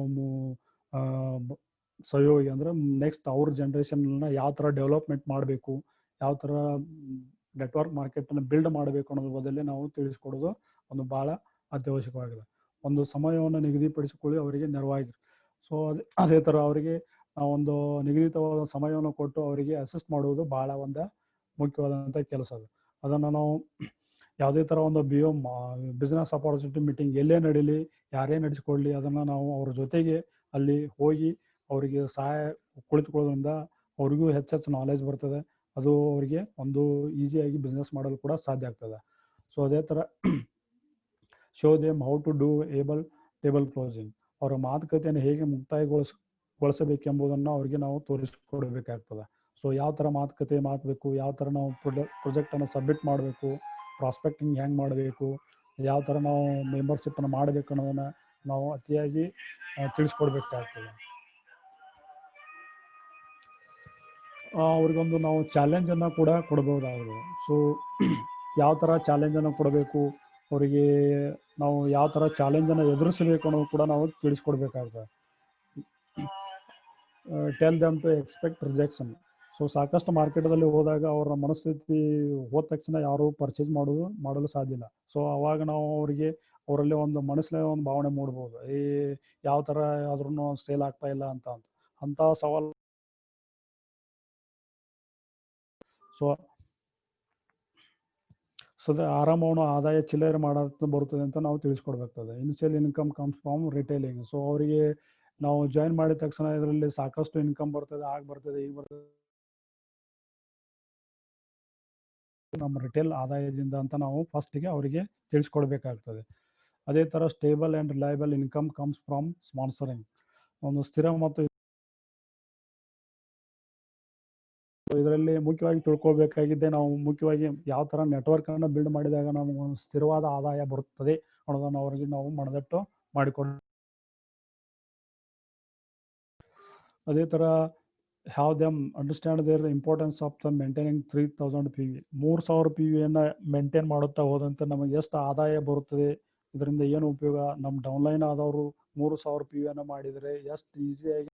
ಸಹಯೋಗಿ ಅಂದರೆ ನೆಕ್ಸ್ಟ್ ಅವ್ರ ಜನ್ರೇಷನ್ನ ಯಾವ ಥರ ಡೆವಲಪ್ಮೆಂಟ್ ಮಾಡಬೇಕು, ಯಾವ ಥರ ನೆಟ್ವರ್ಕ್ ಮಾರ್ಕೆಟನ್ನು ಬಿಲ್ಡ್ ಮಾಡಬೇಕು ಅನ್ನೋದ್ರ ಬದಲೇ ನಾವು ತಿಳಿಸ್ಕೊಡೋದು ಒಂದು ಭಾಳ ಅತ್ಯವಶ್ಯಕವಾಗಿದೆ. ಒಂದು ಸಮಯವನ್ನು ನಿಗದಿಪಡಿಸಿಕೊಳ್ಳಿ ಅವರಿಗೆ ನೆರವಾಗಿರಿ. ಸೊ ಅದೇ ಥರ ಅವರಿಗೆ ಒಂದು ನಿಗದಿತವಾದ ಸಮಯವನ್ನು ಕೊಟ್ಟು ಅವರಿಗೆ ಅಸಿಸ್ಟ್ ಮಾಡುವುದು ಭಾಳ ಒಂದು ಮುಖ್ಯವಾದಂಥ ಕೆಲಸ ಅದು. ಅದನ್ನು ನಾವು ಯಾವುದೇ ಥರ ಒಂದು ಬಿಸ್ನೆಸ್ ಅಪಾರ್ಚುನಿಟಿ ಮೀಟಿಂಗ್ ಎಲ್ಲೇ ನಡೀಲಿ, ಯಾರೇ ನಡೆಸಿಕೊಳ್ಳಿ, ಅದನ್ನು ನಾವು ಅವ್ರ ಜೊತೆಗೆ ಅಲ್ಲಿ ಹೋಗಿ ಅವರಿಗೆ ಸಹಾಯ ಕುಳಿತುಕೊಳ್ಳೋದ್ರಿಂದ ಅವ್ರಿಗೂ ಹೆಚ್ಚು ನಾಲೆಜ್ ಬರ್ತದೆ. ಅದು ಅವರಿಗೆ ಒಂದು ಈಸಿಯಾಗಿ ಬಿಸ್ನೆಸ್ ಮಾಡಲು ಕೂಡ ಸಾಧ್ಯ ಆಗ್ತದೆ. ಸೊ ಅದೇ ಥರ show them how to do table closing. ಅವರ ಮಾತುಕತೆಯನ್ನು ಹೇಗೆ ಮುಕ್ತಾಯಗೊಳಿಸಬೇಕೆಂಬುದನ್ನು ಅವರಿಗೆ ನಾವು ತೋರಿಸಿಕೊಡಬೇಕಾಗ್ತದೆ. ಸೊ ಯಾವ ಥರ ಮಾತಬೇಕು, ಯಾವ ಥರ ನಾವು ಪ್ರಾಜೆಕ್ಟನ್ನು ಸಬ್ಮಿಟ್ ಮಾಡಬೇಕು, ಪ್ರಾಸ್ಪೆಕ್ಟಿಂಗ್ ಹೆಂಗೆ ಮಾಡಬೇಕು, ಯಾವ ಥರ ನಾವು ಮೆಂಬರ್ಶಿಪ್ಪನ್ನು ಮಾಡಬೇಕು ಅನ್ನೋದನ್ನು ನಾವು ಅತಿಯಾಗಿ ತಿಳಿಸ್ಕೊಡ್ಬೇಕಾಗ್ತದೆ. ಅವ್ರಿಗೊಂದು ನಾವು ಚಾಲೆಂಜನ್ನು ಕೂಡ ಕೊಡಬಹುದಾಗಿದೆ. ಸೊ ಯಾವ ಥರ ಚಾಲೆಂಜನ್ನು ಕೊಡಬೇಕು, ಅವರಿಗೆ ನಾವು ಯಾವ ಥರ ಚಾಲೆಂಜನ್ನು ಎದುರಿಸಬೇಕು ಅನ್ನೋದು ಕೂಡ ನಾವು ತಿಳಿಸ್ಕೊಡ್ಬೇಕಾಗ್ತದೆ. Tell them to expect rejection. So ಸಾಕಷ್ಟು ಮಾರ್ಕೆಟಲ್ಲಿ ಹೋದಾಗ ಅವರ ಮನಸ್ಥಿತಿ ಹೋದ ತಕ್ಷಣ ಯಾರೂ ಪರ್ಚೇಸ್ ಮಾಡಲು ಸಾಧ್ಯ ಇಲ್ಲ. ಸೊ ಅವಾಗ ನಾವು ಅವರಲ್ಲಿ ಒಂದು ಮನಸ್ಸಿನ ಒಂದು ಭಾವನೆ ಮೂಡ್ಬೋದು, ಯಾವ ಥರ ಆದ್ರೂ ಸೇಲ್ ಆಗ್ತಾ ಇಲ್ಲ ಅಂತ ಸವಾಲು. ಸೊ ಆರಂಭವನ್ನು ಆದಾಯ ಚಿಲ್ಲರೆ ಮಾಡೋದು ಬರುತ್ತದೆ ಅಂತ ನಾವು ತಿಳಿಸ್ಕೊಡ್ಬೇಕಾಗ್ತದೆ. Initial income comes from retailing. So ಅವರಿಗೆ ನಾವು ಜಾಯಿನ್ ಮಾಡಿದ ತಕ್ಷಣ ಇದರಲ್ಲಿ ಸಾಕಷ್ಟು ಇನ್ಕಮ್ ಬರ್ತದೆ, ಈಗ ಬರ್ತದೆ, ನಮ್ಮ ರಿಟೇಲ್ ಆದಾಯದಿಂದ ಅಂತ ನಾವು ಫಸ್ಟಿಗೆ ಅವರಿಗೆ ತಿಳಿಸ್ಕೊಡ್ಬೇಕಾಗ್ತದೆ. ಅದೇ ಥರ stable and reliable income comes from sponsoring. ಒಂದು ಸ್ಥಿರ ಮತ್ತು ಇದರಲ್ಲಿ ಮುಖ್ಯವಾಗಿ ತಿಳ್ಕೊಳ್ಬೇಕಾಗಿದ್ದೆ ನಾವು ಮುಖ್ಯವಾಗಿ ಯಾವ ಥರ ನೆಟ್ವರ್ಕನ್ನು ಬಿಲ್ಡ್ ಮಾಡಿದಾಗ ನಮಗೆ ಒಂದು ಸ್ಥಿರವಾದ ಆದಾಯ ಬರುತ್ತದೆ ಅನ್ನೋದನ್ನು ಅವರಿಗೆ ನಾವು ಮನದಟ್ಟು ಮಾಡಿಕೊಂಡು. ಅದೇ ಥರ have them understand their importance of the maintaining 3,000 PV. 3,000 PVಯನ್ನು ಮೇಂಟೈನ್ ಮಾಡುತ್ತಾ ಹೋದಂತೆ ನಮಗೆ ಎಷ್ಟು ಆದಾಯ ಬರುತ್ತದೆ, ಇದರಿಂದ ಏನು ಉಪಯೋಗ, ನಮ್ಮ ಡೌನ್ಲೈನ್ ಆದವರು 3000 PU ಮಾಡಿದರೆ ಎಷ್ಟು ಈಸಿಯಾಗಿ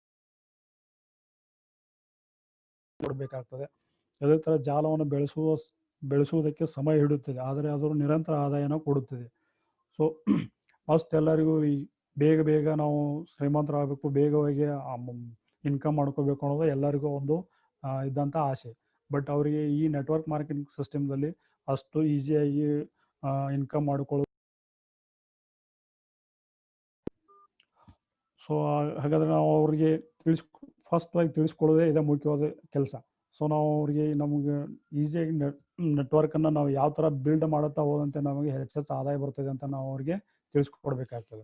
ಕೊಡಬೇಕಾಗ್ತದೆ. ಅದೇ ಥರ ಜಾಲವನ್ನು ಬೆಳೆಸುವುದಕ್ಕೆ ಸಮಯ ಹಿಡಿಯುತ್ತದೆ, ಆದರೆ ಅದು ನಿರಂತರ ಆದಾಯನ ಕೊಡುತ್ತದೆ. ಸೊ ಫಸ್ಟ್ ಎಲ್ಲರಿಗೂ ಈ ಬೇಗ ನಾವು ಶ್ರೀಮಂತರಾಗಬೇಕು, ಬೇಗವಾಗಿ ಇನ್ಕಮ್ ಮಾಡ್ಕೋಬೇಕು ಅನ್ನೋದು ಎಲ್ಲರಿಗೂ ಒಂದು ಇದ್ದಂಥ ಆಸೆ. ಬಟ್ ಅವರಿಗೆ ಈ ನೆಟ್ವರ್ಕ್ ಮಾರ್ಕೆಟಿಂಗ್ ಸಿಸ್ಟಮ್ದಲ್ಲಿ ಅಷ್ಟು ಈಸಿಯಾಗಿ ಇನ್ಕಮ್ ಮಾಡಿಕೊಳ್ಳೋದು. ಸೊ ಹಾಗಾದರೆ ನಾವು ಅವ್ರಿಗೆ ಫಸ್ಟ್ ಆಗಿ ತಿಳಿಸ್ಕೊಳ್ಳೋದೇ ಇದೆ ಮುಖ್ಯವಾದ ಕೆಲಸ. ಸೊ ನಾವು ಅವ್ರಿಗೆ ನಮಗೆ ಈಸಿಯಾಗಿ ನೆಟ್ವರ್ಕನ್ನು ನಾವು ಯಾವ ಥರ ಬಿಲ್ಡ್ ಮಾಡುತ್ತಾ ಹೋದಂತೆ ನಮಗೆ ಹೆಚ್ಚೆಚ್ಚು ಆದಾಯ ಬರ್ತದೆ ಅಂತ ನಾವು ಅವ್ರಿಗೆ ತಿಳಿಸ್ಕೊಡ್ಬೇಕಾಗ್ತದೆ.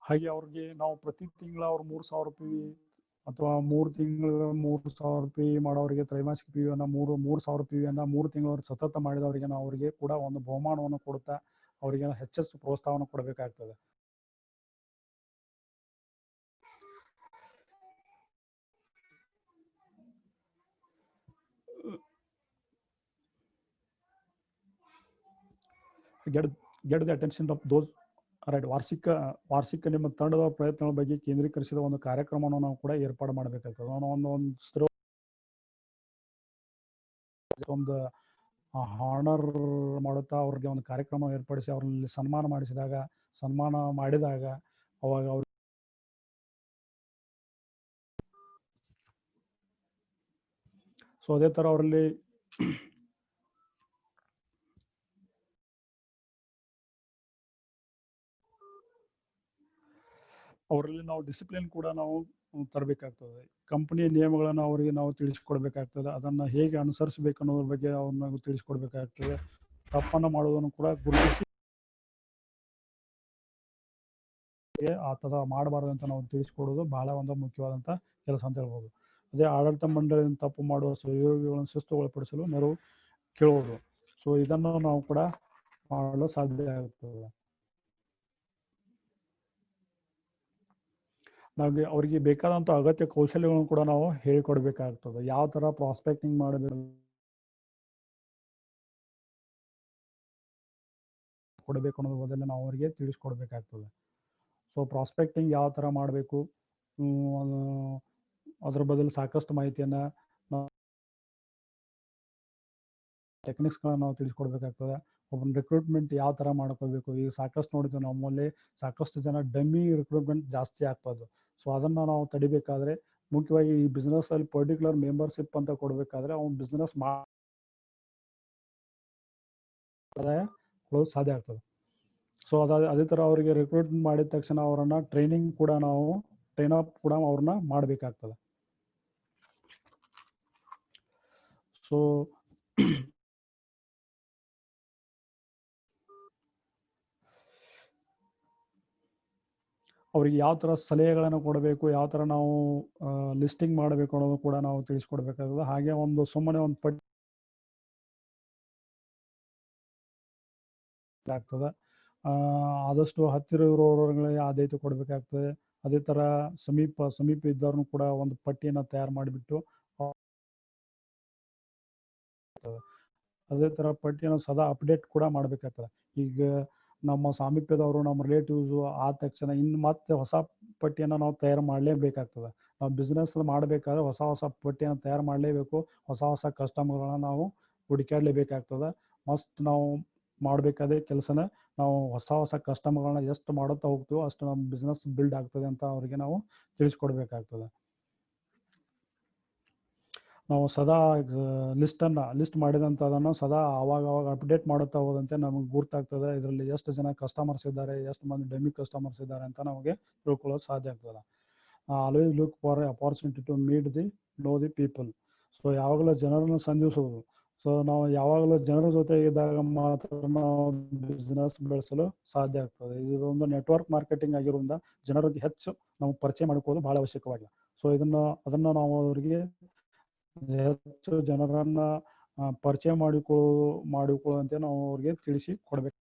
ಹಾಗೆ ಅವ್ರಿಗೆ ನಾವು ಪ್ರತಿ ತಿಂಗಳ ಅವ್ರು 3000 ರೂಪಾಯಿ ಅಥವಾ 3 ತಿಂಗಳು 3000 ರೂಪಾಯಿ ಮಾಡೋರಿಗೆ ತ್ರೈಮಾಸಿಕ PU 3000 PU 3 ತಿಂಗಳು ಸತತ ಮಾಡಿದವರಿಗೆ ನಾವು ಅವರಿಗೆ ಕೂಡ ಒಂದು ಬಹುಮಾನವನ್ನು ಕೊಡುತ್ತಾ ಅವರಿಗೆ ಹೆಚ್ಚೆಚ್ಚು ಪ್ರೋತ್ಸಾಹವನ್ನು ಕೊಡಬೇಕಾಗ್ತದೆ. get the attention of those right. ವಾರ್ಷಿಕ ನಿಮ್ಮ ತಂಡದ ಪ್ರಯತ್ನಗಳ ಬಗ್ಗೆ ಕೇಂದ್ರೀಕರಿಸಿದ ಒಂದು ಕಾರ್ಯಕ್ರಮವನ್ನು ನಾವು ಕೂಡ ಏರ್ಪಾಡು ಮಾಡಬೇಕಾಗ್ತದೆ. ಒಂದು ಹಾನರ್ ಮಾಡುತ್ತಾ ಅವ್ರಿಗೆ ಒಂದು ಕಾರ್ಯಕ್ರಮ ಏರ್ಪಡಿಸಿ ಅವ್ರಲ್ಲಿ ಸನ್ಮಾನ ಮಾಡಿದಾಗ ಅವಾಗ ಅವ್ರು ಸೊ ಅದೇ ಥರ ಅವರಲ್ಲಿ ನಾವು ಡಿಸಿಪ್ಲಿನ್ ಕೂಡ ನಾವು ತರಬೇಕಾಗ್ತದೆ. ಕಂಪನಿಯ ನಿಯಮಗಳನ್ನು ಅವರಿಗೆ ನಾವು ತಿಳಿಸ್ಕೊಡ್ಬೇಕಾಗ್ತದೆ. ಅದನ್ನು ಹೇಗೆ ಅನುಸರಿಸಬೇಕು ಅನ್ನೋದ್ರ ಬಗ್ಗೆ ಅವ್ರನ್ನ ತಿಳಿಸ್ಕೊಡ್ಬೇಕಾಗ್ತದೆ. ತಪ್ಪನ್ನು ಮಾಡೋದನ್ನು ಕೂಡ ಗುರುತಿಸಿ ಆ ಥರ ಮಾಡಬಾರ್ದು ಅಂತ ನಾವು ತಿಳಿಸ್ಕೊಡೋದು ಬಹಳ ಒಂದು ಮುಖ್ಯವಾದಂಥ ಕೆಲಸ ಅಂತ ಹೇಳ್ಬೋದು. ಅದೇ ಆಡಳಿತ ಮಂಡಳಿಯಿಂದ ತಪ್ಪು ಮಾಡುವ ಸಹಯೋಗಿಗಳನ್ನು ಶಿಸ್ತುಗೊಳಪಡಿಸಲು ನೆರವು ಕೇಳುವುದು. ಸೊ ಇದನ್ನು ನಾವು ಕೂಡ ಮಾಡಲು ಸಾಧ್ಯ ಆಗುತ್ತದೆ. ನಮಗೆ ಅವರಿಗೆ ಬೇಕಾದಂಥ ಅಗತ್ಯ ಕೌಶಲ್ಯಗಳನ್ನು ಕೂಡ ನಾವು ಹೇಳಿಕೊಡ್ಬೇಕಾಗ್ತದೆ. ಯಾವ ಥರ ಪ್ರಾಸ್ಪೆಕ್ಟಿಂಗ್ ಮಾಡಬೇಕು ಕೊಡಬೇಕು ಅನ್ನೋದ್ರ ಬದಲು ನಾವು ಅವರಿಗೆ ತಿಳಿಸ್ಕೊಡ್ಬೇಕಾಗ್ತದೆ. ಸೊ ಪ್ರಾಸ್ಪೆಕ್ಟಿಂಗ್ ಯಾವ ಥರ ಮಾಡಬೇಕು, ಅದ್ರ ಬದಲು ಸಾಕಷ್ಟು ಮಾಹಿತಿಯನ್ನು ಟೆಕ್ನಿಕ್ಸ್ಗಳನ್ನ ನಾವು ತಿಳಿಸ್ಕೊಡ್ಬೇಕಾಗ್ತದೆ. ಒಬ್ಬನ ರಿಕ್ರೂಟ್ಮೆಂಟ್ ಯಾವ ಥರ ಮಾಡ್ಕೋಬೇಕು. ಈಗ ಸಾಕಷ್ಟು ನೋಡಿದ್ವಿ ನಮ್ಮಲ್ಲಿ ಸಾಕಷ್ಟು ಜನ ಡಮ್ಮಿ ರಿಕ್ರೂಟ್ಮೆಂಟ್ ಜಾಸ್ತಿ ಆಗ್ತದೆ. ಸೊ ಅದನ್ನು ನಾವು ತಡಿಬೇಕಾದ್ರೆ ಮುಖ್ಯವಾಗಿ ಈ ಬಿಸ್ನೆಸ್ಸಲ್ಲಿ ಪರ್ಟಿಕ್ಯುಲರ್ ಮೆಂಬರ್ಶಿಪ್ ಅಂತ ಕೊಡಬೇಕಾದ್ರೆ ಅವ್ನು ಬಿಸ್ನೆಸ್ ಕೊಡೋದು ಸಾಧ್ಯ ಆಗ್ತದೆ. ಸೊ ಅದೇ ಥರ ಅವರಿಗೆ ರಿಕ್ರೂಟ್ಮೆಂಟ್ ಮಾಡಿದ ತಕ್ಷಣ ಅವರನ್ನು ಟ್ರೈನ್ ಅಪ್ ಕೂಡ ಅವ್ರನ್ನ ಮಾಡಬೇಕಾಗ್ತದೆ. ಸೊ ಅವ್ರಿಗೆ ಯಾವ ಥರ ಸಲಹೆಗಳನ್ನು ಕೊಡಬೇಕು, ಯಾವ ಥರ ನಾವು ಲಿಸ್ಟಿಂಗ್ ಮಾಡಬೇಕು ಅನ್ನೋದು ಕೂಡ ನಾವು ತಿಳಿಸ್ಕೊಡ್ಬೇಕಾಗ್ತದೆ. ಹಾಗೆ ಸುಮ್ಮನೆ ಒಂದು ಪಟ್ಟಿ ಆಗ್ತದೆ. ಆದಷ್ಟು ಹತ್ತಿರ ಇರೋರಿಗೆ ಆದ್ಯತೆ ಕೊಡಬೇಕಾಗ್ತದೆ. ಅದೇ ಥರ ಸಮೀಪ ಇದ್ದವ್ರನ್ನು ಕೂಡ ಒಂದು ಪಟ್ಟಿಯನ್ನು ತಯಾರು ಮಾಡಿಬಿಟ್ಟು ಅದೇ ಥರ ಪಟ್ಟಿಯನ್ನು ಸದಾ ಅಪ್ಡೇಟ್ ಕೂಡ ಮಾಡಬೇಕಾಗ್ತದೆ. ಈಗ ನಮ್ಮ ಸಾಮೀಪ್ಯದವರು ನಮ್ಮ ರಿಲೇಟಿವ್ಸು ಆದ ತಕ್ಷಣ ಇನ್ನು ಮತ್ತೆ ಹೊಸ ಪಟ್ಟಿಯನ್ನು ನಾವು ತಯಾರು ಮಾಡಲೇಬೇಕಾಗ್ತದೆ. ನಾವು ಬಿಸ್ನೆಸ್ ಮಾಡಬೇಕಾದ್ರೆ ಹೊಸ ಪಟ್ಟಿಯನ್ನು ತಯಾರು ಮಾಡಲೇಬೇಕು. ಹೊಸ ಕಸ್ಟಮರ್ಗಳನ್ನ ನಾವು ಹುಡುಕಾಡಲೇಬೇಕಾಗ್ತದೆ. ನಾವು ಮಾಡಬೇಕಾದ ಕೆಲಸನ ನಾವು ಹೊಸ ಕಸ್ಟಮರ್ಗಳನ್ನ ಎಷ್ಟು ಮಾಡುತ್ತಾ ಹೋಗ್ತೀವೋ ಅಷ್ಟು ನಮ್ಮ ಬಿಸ್ನೆಸ್ ಬಿಲ್ಡ್ ಆಗ್ತದೆ ಅಂತ ಅವರಿಗೆ ನಾವು ತಿಳಿಸ್ಕೊಡ್ಬೇಕಾಗ್ತದೆ. ನಾವು ಸದಾ ಲಿಸ್ಟ್ ಮಾಡಿದಂಥದನ್ನು ಸದಾ ಅವಾಗ ಅಪ್ಡೇಟ್ ಮಾಡುತ್ತಾ ಹೋದಂತೆ ನಮಗೆ ಗುರ್ತಾಗ್ತದೆ. ಇದರಲ್ಲಿ ಎಷ್ಟು ಜನ ಕಸ್ಟಮರ್ಸ್ ಇದ್ದಾರೆ, ಎಷ್ಟು ಮಂದಿ ಡಮ್ಮಿ ಕಸ್ಟಮರ್ಸ್ ಇದ್ದಾರೆ ಅಂತ ನಮಗೆ ತಿಳ್ಕೊಳ್ಳೋದು ಸಾಧ್ಯ ಆಗ್ತದೆ. Always look for opportunity to meet know the people. So ಯಾವಾಗಲೂ ಜನರನ್ನು ಸಂಧಿಸುವುದು. ಸೊ ನಾವು ಯಾವಾಗಲೂ ಜನರ ಜೊತೆ ಇದ್ದಾಗ ಮಾತ್ರ ನಾವು ಬಿಸ್ನೆಸ್ ಬೆಳೆಸಲು ಸಾಧ್ಯ ಆಗ್ತದೆ. ಇದೊಂದು ನೆಟ್ವರ್ಕ್ ಮಾರ್ಕೆಟಿಂಗ್ ಆಗಿರೋದ್ರಿಂದ ಜನರಿಗೆ ಹೆಚ್ಚು ನಾವು ಪರಿಚಯ ಮಾಡಿಕೊಳ್ಳೋದು ಬಹಳ ಅವಶ್ಯಕವಾಗಿಲ್ಲ. ಸೊ ಅದನ್ನು ನಾವು ಅವರಿಗೆ ಹೆಚ್ಚು ಜನರನ್ನ ಪರಿಚಯ ಮಾಡಿಕೊಳ್ಳುವಂತೆ ನಾವು ಅವ್ರಿಗೆ ತಿಳಿಸಿ ಕೊಡಬೇಕು.